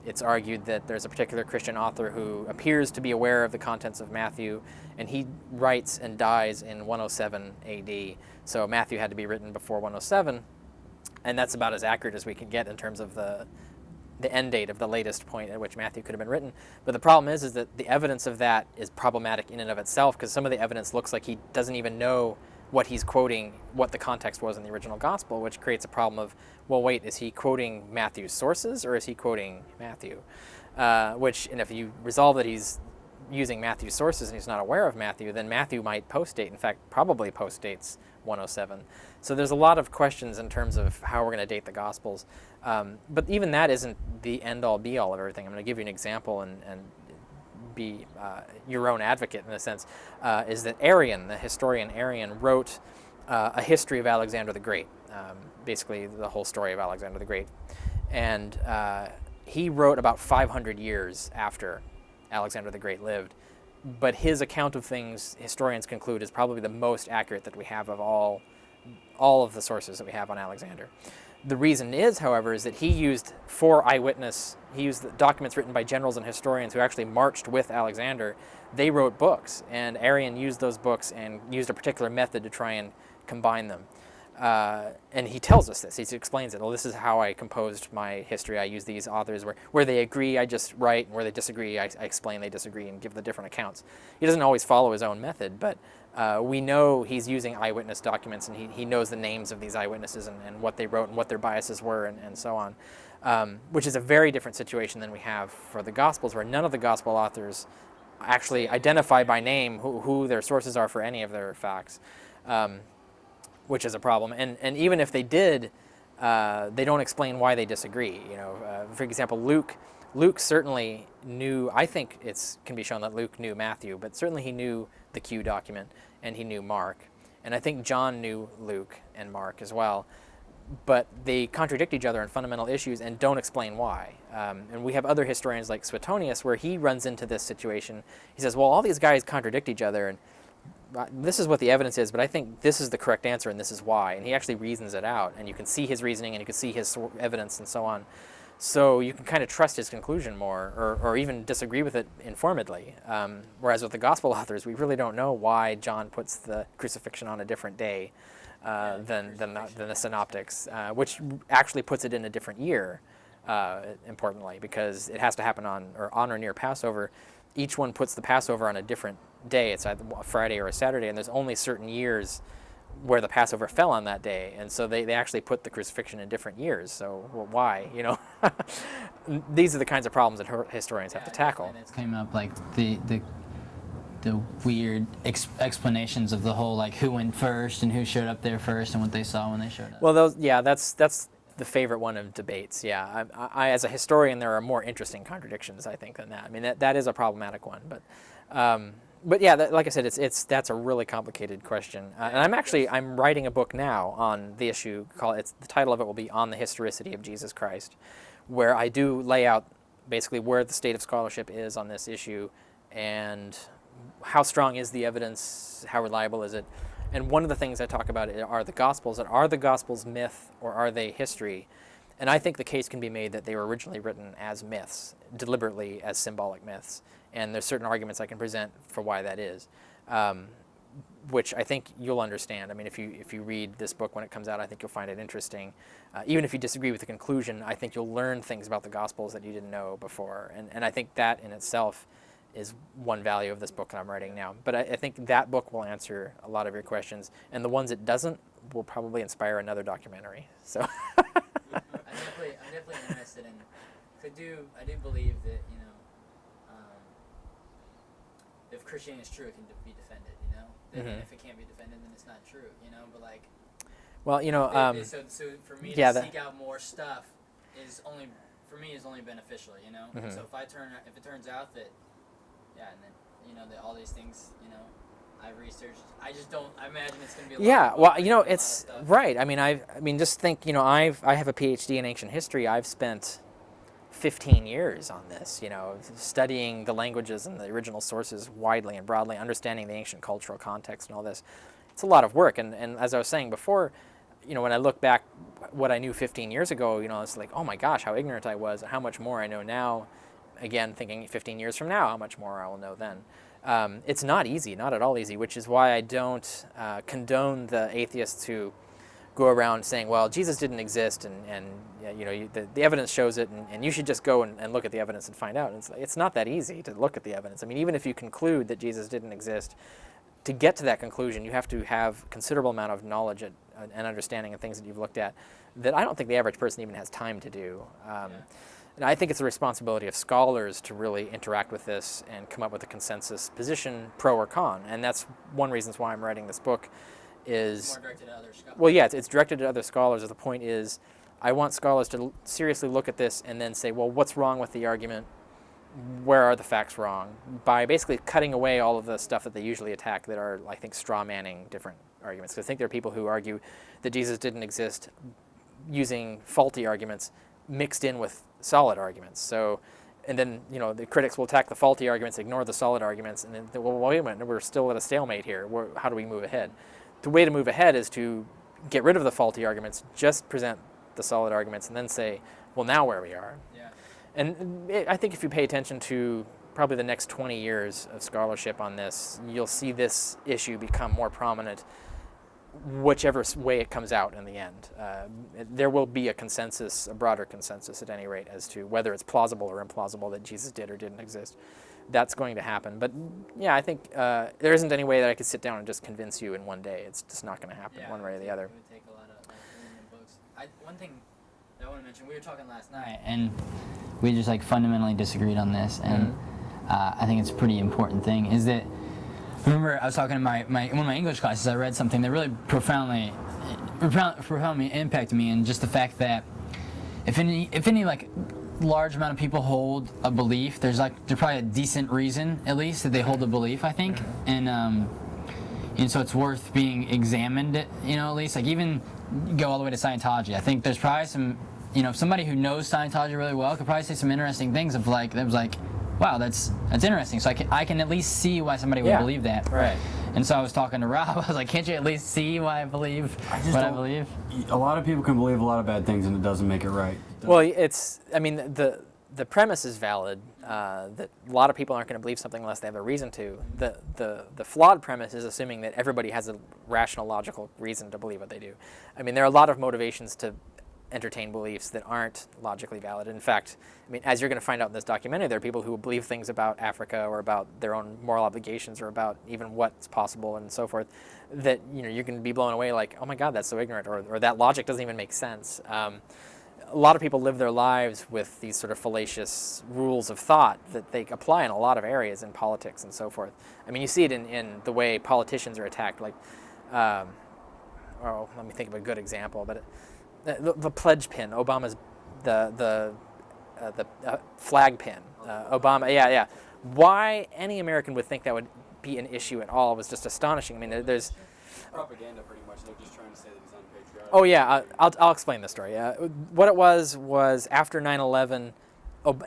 it's argued that there's a particular Christian author who appears to be aware of the contents of Matthew, and he writes and dies in 107 AD. So Matthew had to be written before 107, and that's about as accurate as we can get in terms of the end date of the latest point at which Matthew could have been written. But the problem is that the evidence of that is problematic in and of itself, because some of the evidence looks like he doesn't even know what he's quoting, what the context was in the original gospel, which creates a problem of, well, wait, is he quoting Matthew's sources, or is he quoting Matthew? And if you resolve that he's using Matthew's sources and he's not aware of Matthew, then Matthew might post-date, in fact, probably post-dates 107. So there's a lot of questions in terms of how we're going to date the Gospels. But even that isn't the end-all, be-all of everything. I'm going to give you an example and be your own advocate in a sense, is that Arian, the historian Arian, wrote a history of Alexander the Great, basically the whole story of Alexander the Great. And he wrote about 500 years after Alexander the Great lived. But his account of things, historians conclude, is probably the most accurate that we have of all of the sources that we have on Alexander. The reason is, however, is that he used he used the documents written by generals and historians who actually marched with Alexander. They wrote books, and Arian used those books and used a particular method to try and combine them. And he tells us this. He explains it. Well, this is how I composed my history. I use these authors where they agree, I just write, and where they disagree, I explain they disagree and give the different accounts. He doesn't always follow his own method, but we know he's using eyewitness documents, and he knows the names of these eyewitnesses and what they wrote and what their biases were and so on, which is a very different situation than we have for the Gospels, where none of the Gospel authors actually identify by name who their sources are for any of their facts. Which is a problem, and even if they did, they don't explain why they disagree. For example, Luke certainly knew. I think it can be shown that Luke knew Matthew, but certainly he knew the Q document, and he knew Mark, and I think John knew Luke and Mark as well. But they contradict each other on fundamental issues and don't explain why. And we have other historians like Suetonius, where he runs into this situation. He says, well, all these guys contradict each other, and this is what the evidence is, but I think this is the correct answer and this is why. And he actually reasons it out, and you can see his reasoning and you can see his evidence and so on. So you can kind of trust his conclusion more, or even disagree with it informedly. Whereas with the Gospel authors, we really don't know why John puts the crucifixion on a different day than the Synoptics, which actually puts it in a different year, importantly, because it has to happen on or near Passover. Each one puts the Passover on a different day. It's either a Friday or a Saturday, and there's only certain years where the Passover fell on that day, and so they actually put the crucifixion in different years. So why? These are the kinds of problems that historians have to tackle. And it came up like the weird explanations of the whole like who went first and who showed up there first and what they saw when they showed up. Well, that's the favorite one of debates. Yeah, I as a historian, there are more interesting contradictions, I think, than that. I mean, that is a problematic one, but yeah, like I said, that's a really complicated question. And I'm writing a book now on the issue. The title of it will be "On the Historicity of Jesus Christ," where I do lay out basically where the state of scholarship is on this issue, and how strong is the evidence, how reliable is it. And one of the things I talk about are the Gospels. And are the Gospels myth or are they history? And I think the case can be made that they were originally written as myths, deliberately as symbolic myths. And there's certain arguments I can present for why that is, which I think you'll understand. I mean, if you read this book when it comes out, I think you'll find it interesting. Even if you disagree with the conclusion, I think you'll learn things about the Gospels that you didn't know before. And I think that in itself is one value of this book that I'm writing now. But I think that book will answer a lot of your questions, and the ones it doesn't will probably inspire another documentary. So I'm definitely interested in. I do believe that if Christianity is true, it can be defended. Then if it can't be defended, then it's not true. But like. Well, so for me to seek out more stuff is only beneficial. So if it turns out that. Yeah, and then, all these things, I've researched. I imagine it's going to be a lot of well, it's right. I mean, just think, I have a PhD in ancient history. I've spent 15 years on this, studying the languages and the original sources widely and broadly, understanding the ancient cultural context and all this. It's a lot of work. And as I was saying before, when I look back what I knew 15 years ago, it's like, oh my gosh, how ignorant I was and how much more I know now. Again, thinking 15 years from now, how much more I will know then. It's not easy, not at all easy, which is why I don't condone the atheists who go around saying, well, Jesus didn't exist, and the evidence shows it, and you should just go and look at the evidence and find out. It's not that easy to look at the evidence. I mean, even if you conclude that Jesus didn't exist, to get to that conclusion, you have to have considerable amount of knowledge and understanding of things that you've looked at that I don't think the average person even has time to do. And I think it's the responsibility of scholars to really interact with this and come up with a consensus position, pro or con. And that's one reason why I'm writing this book. It's more directed at other scholars. Well, yeah, it's directed at other scholars. The point is, I want scholars to seriously look at this and then say, well, what's wrong with the argument? Where are the facts wrong? By basically cutting away all of the stuff that they usually attack that are, I think, straw-manning different arguments. Because I think there are people who argue that Jesus didn't exist using faulty arguments mixed in with solid arguments. So, and then, the critics will attack the faulty arguments, ignore the solid arguments, and then, well, wait a minute, we're still at a stalemate here. How do we move ahead? The way to move ahead is to get rid of the faulty arguments, just present the solid arguments, and then say, well, now where we are. Yeah. And I think if you pay attention to probably the next 20 years of scholarship on this, you'll see this issue become more prominent whichever way it comes out in the end. There will be a consensus, a broader consensus at any rate, as to whether it's plausible or implausible that Jesus did or didn't exist. That's going to happen. But yeah, I think there isn't any way that I could sit down and just convince you in one day. It's just not going to happen one way or the other. It would take a lot of books. One thing that I want to mention, we were talking last night, and we just fundamentally disagreed on this, and I think it's a pretty important thing, is that I remember I was talking to one of my English classes. I read something that really profoundly impacted me, and just the fact that if any large amount of people hold a belief, there's probably a decent reason at least that they hold a belief, I think, and so it's worth being examined. At least even go all the way to Scientology. I think there's probably some somebody who knows Scientology really well could probably say some interesting things of that was wow, that's interesting. So I can at least see why somebody would believe that. Right. And so I was talking to Rob. I was like, can't you at least see why I believe what I believe? A lot of people can believe a lot of bad things, and it doesn't make it right. Well, the premise is valid, that a lot of people aren't going to believe something unless they have a reason to. The flawed premise is assuming that everybody has a rational, logical reason to believe what they do. I mean, there are a lot of motivations to entertain beliefs that aren't logically valid. In fact, as you're going to find out in this documentary, there are people who believe things about Africa or about their own moral obligations or about even what's possible and so forth that you're going to be blown away like, oh my God, that's so ignorant, or that logic doesn't even make sense. a lot of people live their lives with these sort of fallacious rules of thought that they apply in a lot of areas in politics and so forth. I mean, you see it in the way politicians are attacked. Like, let me think of a good example. But the pledge pin, Obama's the flag pin, Obama. Yeah. Why any American would think that would be an issue at all was just astonishing. I mean, there's propaganda pretty much. They're just trying to say that he's unpatriotic. Oh yeah, I'll explain the story. What it was after 9/11,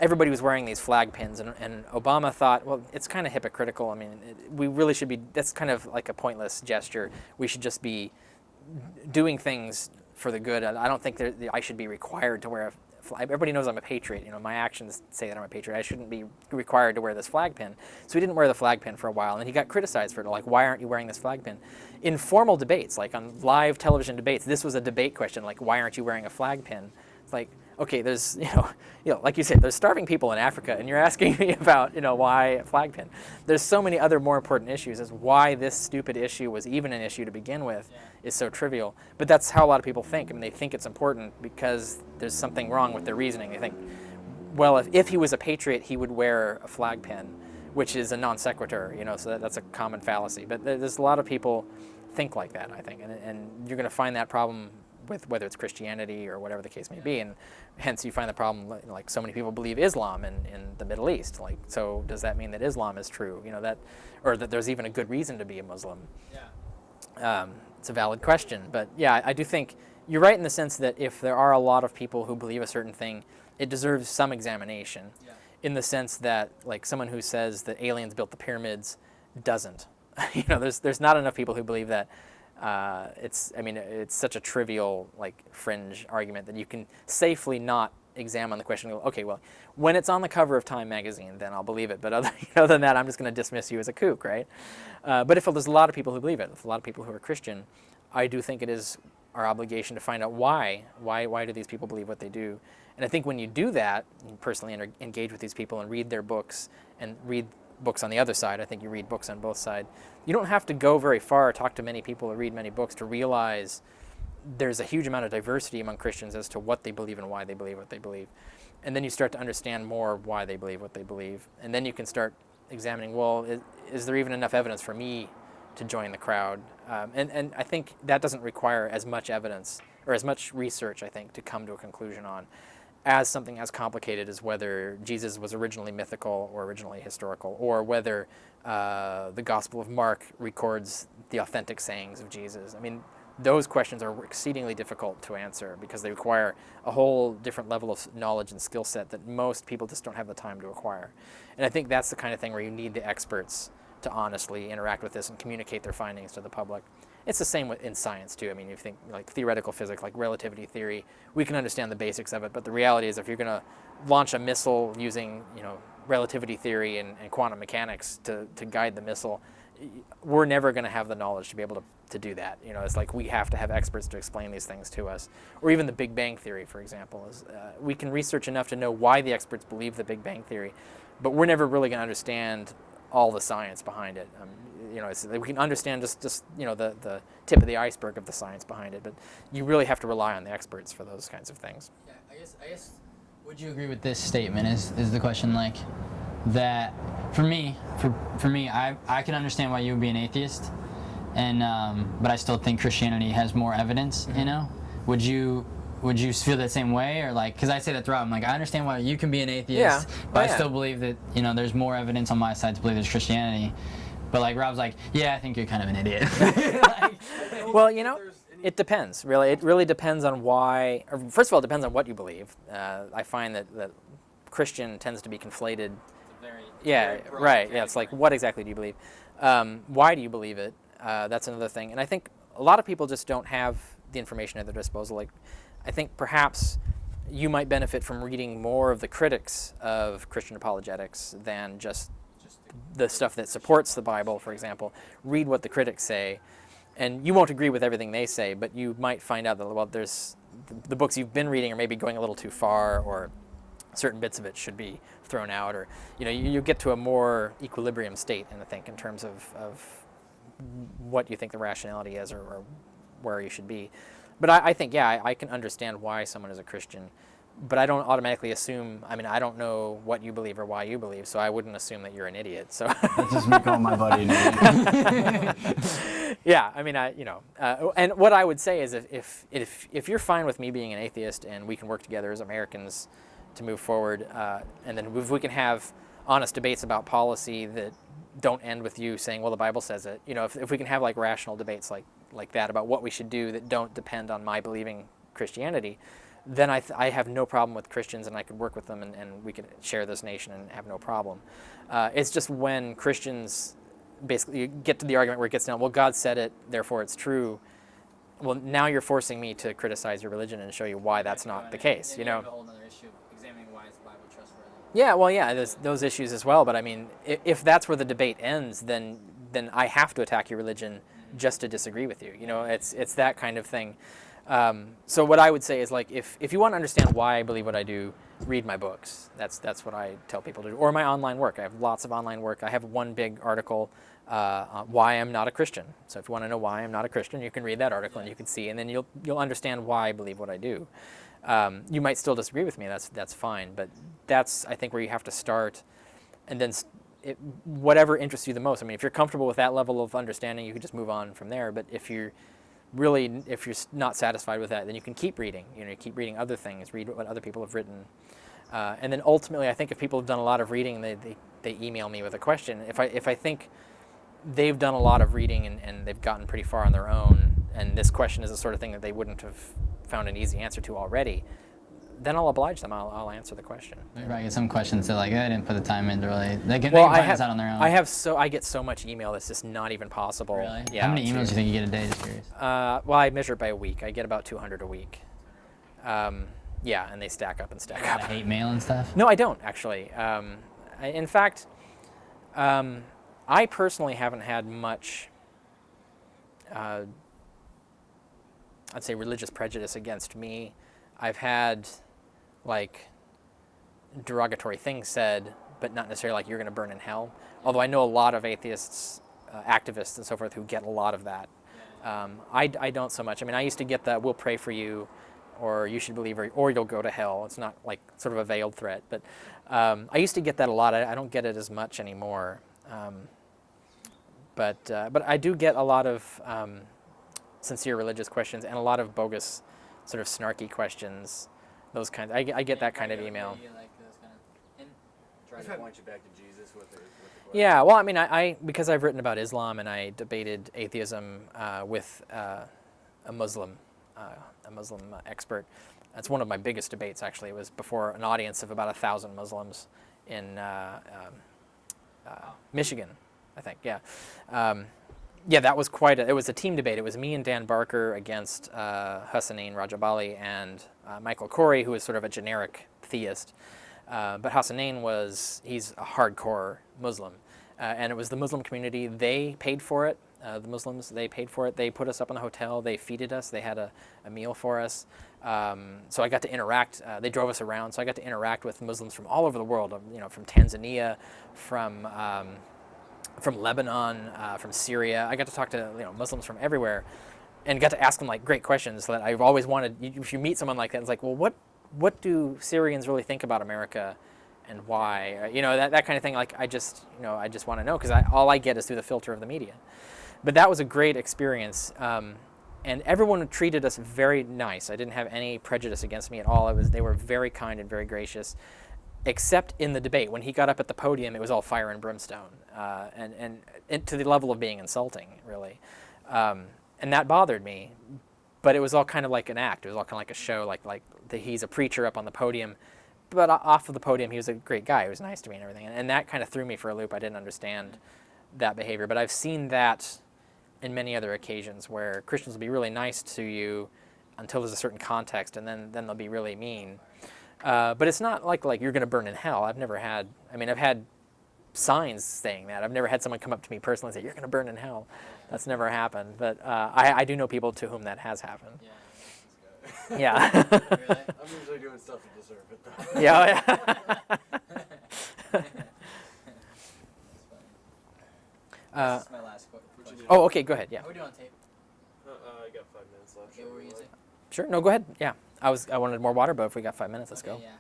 everybody was wearing these flag pins, and Obama thought, well, it's kind of hypocritical. I mean, we really should be. That's kind of like a pointless gesture. We should just be doing things for the good. I don't think I should be required to wear a flag. Everybody knows I'm a patriot. You know, my actions say that I'm a patriot. I shouldn't be required to wear this flag pin. So he didn't wear the flag pin for a while, and he got criticized for it. Like, why aren't you wearing this flag pin? In formal debates, like on live television debates, this was a debate question. Like, why aren't you wearing a flag pin? It's like, okay, there's, like you said, there's starving people in Africa, and you're asking me about, why a flag pin. There's so many other more important issues as why this stupid issue was even an issue to begin with is so trivial. But that's how a lot of people think. I mean, they think it's important because there's something wrong with their reasoning. They think, well, if he was a patriot, he would wear a flag pin, which is a non sequitur, so that's a common fallacy. But there's a lot of people think like that, I think, and you're going to find that problem with whether it's Christianity or whatever the case may be, and hence you find the problem like so many people believe Islam in the Middle East. Like, so does that mean that Islam is true? Or that there's even a good reason to be a Muslim? Yeah. It's a valid question, but yeah, I do think you're right in the sense that if there are a lot of people who believe a certain thing, it deserves some examination. Yeah. In the sense that, like, someone who says that aliens built the pyramids doesn't. There's not enough people who believe that. It's such a trivial, like, fringe argument that you can safely not examine the question and go, okay, well, when it's on the cover of Time magazine, then I'll believe it. But other than that, I'm just going to dismiss you as a kook, right? But if there's a lot of people who believe it, if a lot of people who are Christian, I do think it is our obligation to find out why do these people believe what they do. And I think when you do that, you personally engage with these people and read their books and read books on the other side. I think you read books on both sides. You don't have to go very far, talk to many people, or read many books to realize there's a huge amount of diversity among Christians as to what they believe and why they believe what they believe. And then you start to understand more why they believe what they believe. And then you can start examining, well, is there even enough evidence for me to join the crowd? And I think that doesn't require as much evidence or as much research, I think, to come to a conclusion on as something as complicated as whether Jesus was originally mythical or originally historical, or whether the Gospel of Mark records the authentic sayings of Jesus. I mean, those questions are exceedingly difficult to answer because they require a whole different level of knowledge and skill set that most people just don't have the time to acquire. And I think that's the kind of thing where you need the experts to honestly interact with this and communicate their findings to the public. It's the same in science too. I mean, you think like theoretical physics, like relativity theory, we can understand the basics of it, but the reality is if you're going to launch a missile using, relativity theory and quantum mechanics to guide the missile, we're never going to have the knowledge to be able to do that. It's like we have to have experts to explain these things to us. Or even the Big Bang Theory, for example. We can research enough to know why the experts believe the Big Bang Theory, but we're never really going to understand all the science behind it. We can understand just the tip of the iceberg of the science behind it, but you really have to rely on the experts for those kinds of things. Yeah, I guess. Would you agree with this statement? Is the question, like, that for me, I can understand why you would be an atheist, and but I still think Christianity has more evidence. Mm-hmm. Would you feel that same way, or like, because I say that throughout, I'm like, I understand why you can be an atheist, but I still believe that there's more evidence on my side to believe there's Christianity. But like Rob's like, yeah, I think you're kind of an idiot. Well, it depends. Really, it really depends on why. Or first of all, it depends on what you believe. I find that Christian tends to be conflated. Very right. Yeah, it's like, what exactly do you believe? Why do you believe it? That's another thing. And I think a lot of people just don't have the information at their disposal. Like, I think perhaps you might benefit from reading more of the critics of Christian apologetics than just the stuff that supports the Bible, for example. Read what the critics say, and you won't agree with everything they say, but you might find out that, well, there's the books you've been reading are maybe going a little too far, or certain bits of it should be thrown out, or you get to a more equilibrium state, and I think in terms of what you think the rationality is, or where you should be. But I think, yeah, I can understand why someone is a Christian, but I don't automatically assume, I mean, I don't know what you believe or why you believe, so I wouldn't assume that you're an idiot. So That's just me calling my buddy an idiot. yeah, I mean, and what I would say is if you're fine with me being an atheist and we can work together as Americans to move forward, and then if we can have honest debates about policy that don't end with you saying, well, the Bible says it, if we can have like rational debates like that about what we should do that don't depend on my believing Christianity, then I have no problem with Christians, and I could work with them, and we could share this nation and have no problem. It's just when Christians basically get to the argument where it gets down, well, God said it, therefore it's true. Well, now you're forcing me to criticize your religion and show you why that's not the case. A whole other issue of examining why is the Bible trustworthy. Yeah, well, yeah, there's those issues as well. But I mean, if that's where the debate ends, then I have to attack your religion just to disagree with you. It's that kind of thing. So what I would say is, like, if you want to understand why I believe what I do, read my books. That's what I tell people to do. Or my online work. I have lots of online work. I have one big article on why I'm not a Christian. So if you want to know why I'm not a Christian, you can read that article and you can see, and then you'll understand why I believe what I do. You might still disagree with me. That's fine. But that's, I think, where you have to start, and then whatever interests you the most. I mean, if you're comfortable with that level of understanding, you can just move on from there. But if you're not satisfied with that, then you can keep reading. Keep reading other things, read what other people have written, and then ultimately, I think if people have done a lot of reading, they email me with a question. If I think they've done a lot of reading and they've gotten pretty far on their own, and this question is the sort of thing that they wouldn't have found an easy answer to already, then I'll oblige them. I'll answer the question. Maybe I get some questions that I didn't put the time in to really. They can Well, find this out on their own. I get so much email that's just not even possible. Really? Yeah. How many emails do you think you get a day? Just curious. Well, I measure it by a week. I get about 200 a week. Yeah, and they stack up and stack A lot up. of hate mail and stuff. No, I don't actually. In fact, I personally haven't had much, I'd say, religious prejudice against me. I've had, like, derogatory things said, but not necessarily like you're going to burn in hell. Although I know a lot of atheists, activists, and so forth who get a lot of that. I don't so much. I mean, I used to get the "we'll pray for you," or "you should believe," or "you'll go to hell." It's not like sort of a veiled threat, but I used to get that a lot. I don't get it as much anymore. But I do get a lot of sincere religious questions and a lot of bogus, sort of snarky questions. Those kinds. I get that kind of email. Trying to point you back to Jesus with the question. Yeah, well, I mean, I because I've written about Islam and I debated atheism with a Muslim expert. That's one of my biggest debates, actually. It was before an audience of about 1,000 Muslims in Michigan, I think. Yeah, yeah, that was it was a team debate. It was me and Dan Barker against Hussein Rajabali and Michael Corey, who is sort of a generic theist. But Hussein he's a hardcore Muslim. And it was the Muslim community. They paid for it. The Muslims, they paid for it. They put us up in the hotel. They feeded us. They had a meal for us. So I got to interact. They drove us around. So I got to interact with Muslims from all over the world, from Tanzania, from Lebanon, from Syria. I got to talk to Muslims from everywhere and got to ask them, like, great questions that I've always wanted. If you meet someone like that, it's like, well, what do Syrians really think about America, and why? That kind of thing. Like, I just want to know, because all I get is through the filter of the media. But that was a great experience, and everyone treated us very nice. I didn't have any prejudice against me at all. They were very kind and very gracious, except in the debate. When he got up at the podium, it was all fire and brimstone, and to the level of being insulting, really, and that bothered me. But it was all kind of like an act. It was all kind of like a show, like he's a preacher up on the podium. But off of the podium, he was a great guy. He was nice to me and everything. And that kind of threw me for a loop. I didn't understand that behavior. But I've seen that in many other occasions where Christians will be really nice to you until there's a certain context, and then they'll be really mean. But it's not like you're going to burn in hell. I've had signs saying that. I've never had someone come up to me personally and say, "You're going to burn in hell." That's never happened. But I do know people to whom that has happened. Yeah. Yeah. Really? I'm usually doing stuff to deserve it, though. Yeah. This is my last question. Oh, okay. Go ahead. Yeah. Are we doing tape? I got 5 minutes left. Okay, what were you gonna say? Sure. No, go ahead. Yeah. I wanted more water, but if we got 5 minutes, let's go. Yeah.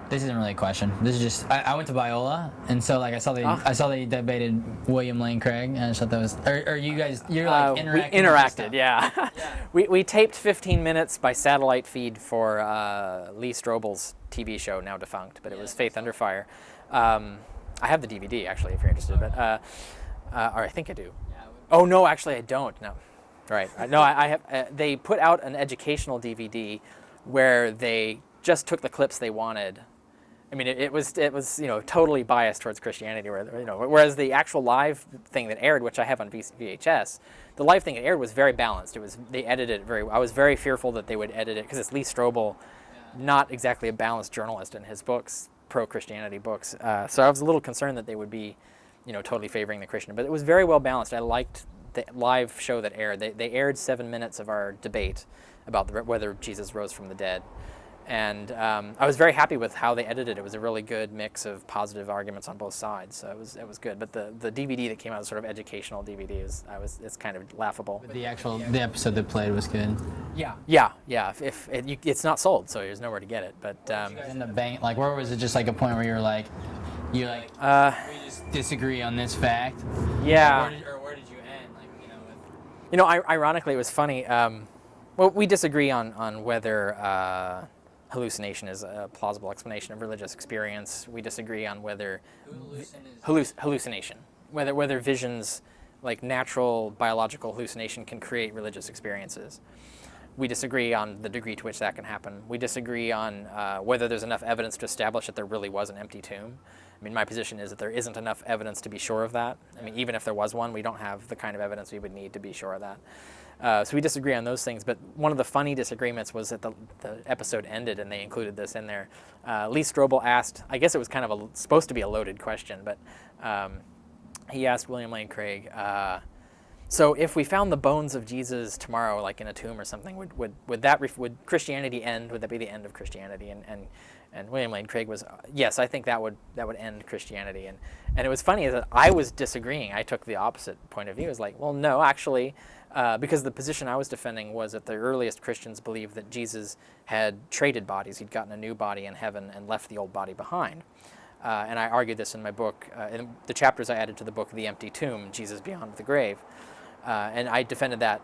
This isn't really a question. This is just I went to Biola, and so like I saw they debated William Lane Craig, and I just thought that was. Or you guys, you're like interacting. We with this interacted, stuff. yeah. we taped 15 minutes by satellite feed for Lee Strobel's TV show, now defunct, but it was Faith Under Fire. I have the DVD actually, if you're interested, but or I think I do. Oh no, actually I don't. No, right. No, I have. They put out an educational DVD where they just took the clips they wanted. I mean, it was totally biased towards Christianity, whereas the actual live thing that aired, which I have on VHS, the live thing that aired was very balanced. They edited it very. I was very fearful that they would edit it because it's Lee Strobel, not exactly a balanced journalist in his books, pro-Christianity books. So I was a little concerned that they would be, totally favoring the Christian. But it was very well balanced. I liked the live show that aired. They aired 7 minutes of our debate about whether Jesus rose from the dead. And I was very happy with how they edited it. It was a really good mix of positive arguments on both sides, so it was good. But the DVD that came out, sort of educational DVD, it's kind of laughable. But the episode that played was good. Yeah. It's not sold, so there's nowhere to get it. But In the bank, like, where was it just like a point where we just disagree on this fact? Yeah. Or where did you end? Ironically, it was funny. Well, we disagree on whether hallucination is a plausible explanation of religious experience. We disagree on whether hallucination, whether visions, like natural biological hallucination, can create religious experiences. We disagree on the degree to which that can happen. We disagree on whether there's enough evidence to establish that there really was an empty tomb. I mean, my position is that there isn't enough evidence to be sure of that. I mean, even if there was one, we don't have the kind of evidence we would need to be sure of that. So we disagree on those things, but one of the funny disagreements was that the episode ended and they included this in there. Lee Strobel asked, I guess it was kind of supposed to be a loaded question, but he asked William Lane Craig, so if we found the bones of Jesus tomorrow, like in a tomb or something, would Christianity end? Would that be the end of Christianity? And William Lane Craig was, yes, I think that would end Christianity. And it was funny that I was disagreeing. I took the opposite point of view. I was like, well, no, actually, because the position I was defending was that the earliest Christians believed that Jesus had traded bodies. He'd gotten a new body in heaven and left the old body behind. And I argued this in my book, in the chapters I added to the book, The Empty Tomb, Jesus Beyond the Grave. And I defended that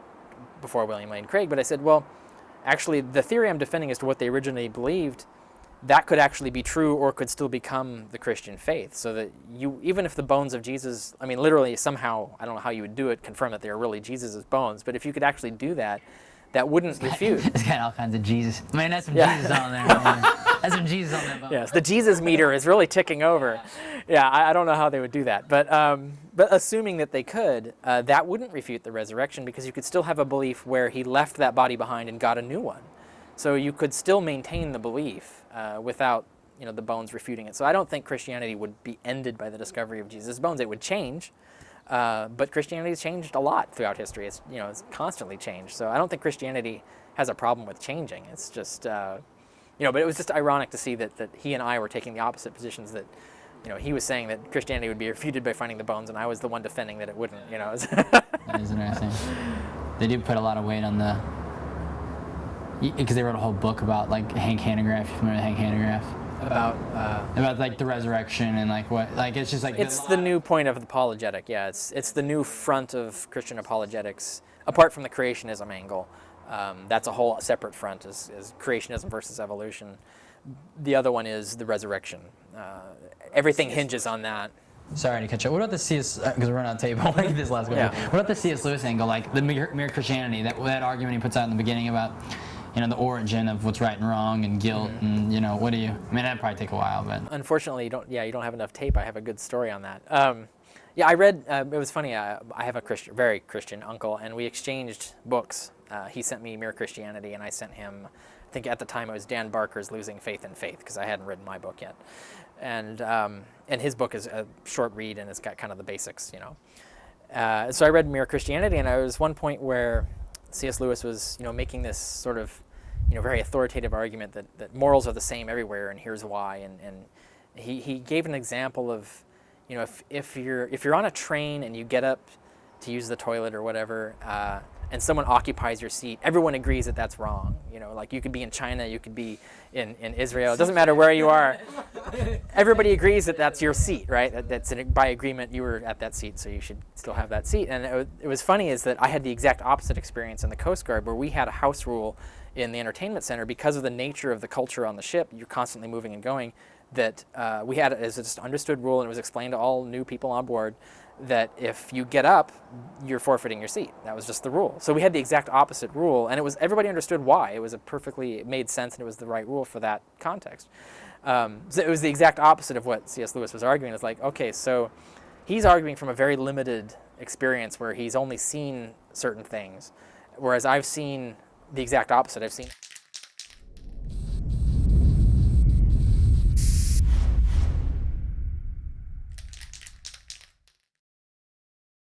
before William Lane Craig, but I said, well, actually, the theory I'm defending as to what they originally believed, that could actually be true or could still become the Christian faith. So that even if the bones of Jesus, I mean, literally somehow, I don't know how you would do it, confirm that they are really Jesus' bones, but if you could actually do that, that wouldn't refute. It's got all kinds of Jesus. Man, that's some Jesus on there. That's some Jesus on that bone. Yes, the Jesus meter is really ticking over. Yeah, I don't know how they would do that. But assuming that they could, that wouldn't refute the resurrection because you could still have a belief where he left that body behind and got a new one. So you could still maintain the belief without the bones refuting it. So I don't think Christianity would be ended by the discovery of Jesus' bones. It would change. But Christianity has changed a lot throughout history. It's constantly changed. So I don't think Christianity has a problem with changing. It's just but it was just ironic to see that he and I were taking the opposite positions. That he was saying that Christianity would be refuted by finding the bones, and I was the one defending that it wouldn't. That is interesting. They do put a lot of weight on the because they wrote a whole book about like Hank Hanegraaff. You familiar with Hank Hanegraaff? About like the resurrection and like what it's just like it's the new point of the apologetic. Yeah, it's the new front of Christian apologetics apart from the creationism angle. That's a whole separate front is creationism versus evolution. The other one is the resurrection. Everything hinges on that. Sorry to catch up. What about the C.S. Because we're running out of tape. I want to get this last one. Yeah. What about the C.S. Lewis angle, like the mere Christianity, that argument he puts out in the beginning about the origin of what's right and wrong and guilt and what do you? I mean, that'd probably take a while, but unfortunately, you don't have enough tape. I have a good story on that. I read. It was funny. I have a very Christian uncle, and we exchanged books. He sent me Mere Christianity, and I sent him. I think at the time it was Dan Barker's Losing Faith in Faith, because I hadn't written my book yet, and his book is a short read and it's got kind of the basics, So I read Mere Christianity, and there was one point where C.S. Lewis was, making this sort of, very authoritative argument that morals are the same everywhere, and here's why. And he gave an example of, if you're on a train and you get up to use the toilet or whatever, and someone occupies your seat, everyone agrees that that's wrong. You know, like you could be in China, you could be in Israel. It doesn't matter where you are. Everybody agrees that that's your seat, right? That's by agreement you were at that seat, so you should still have that seat. And it was funny is that I had the exact opposite experience in the Coast Guard, where we had a house rule in the entertainment center because of the nature of the culture on the ship. You're constantly moving and going. That we had it as a just understood rule, and it was explained to all new people on board that if you get up, you're forfeiting your seat. That was just the rule. So we had the exact opposite rule, and it was everybody understood why. It was it made sense, and it was the right rule for that context. So it was the exact opposite of what C.S. Lewis was arguing. It's like, okay, so he's arguing from a very limited experience where he's only seen certain things, whereas I've seen the exact opposite. I've seen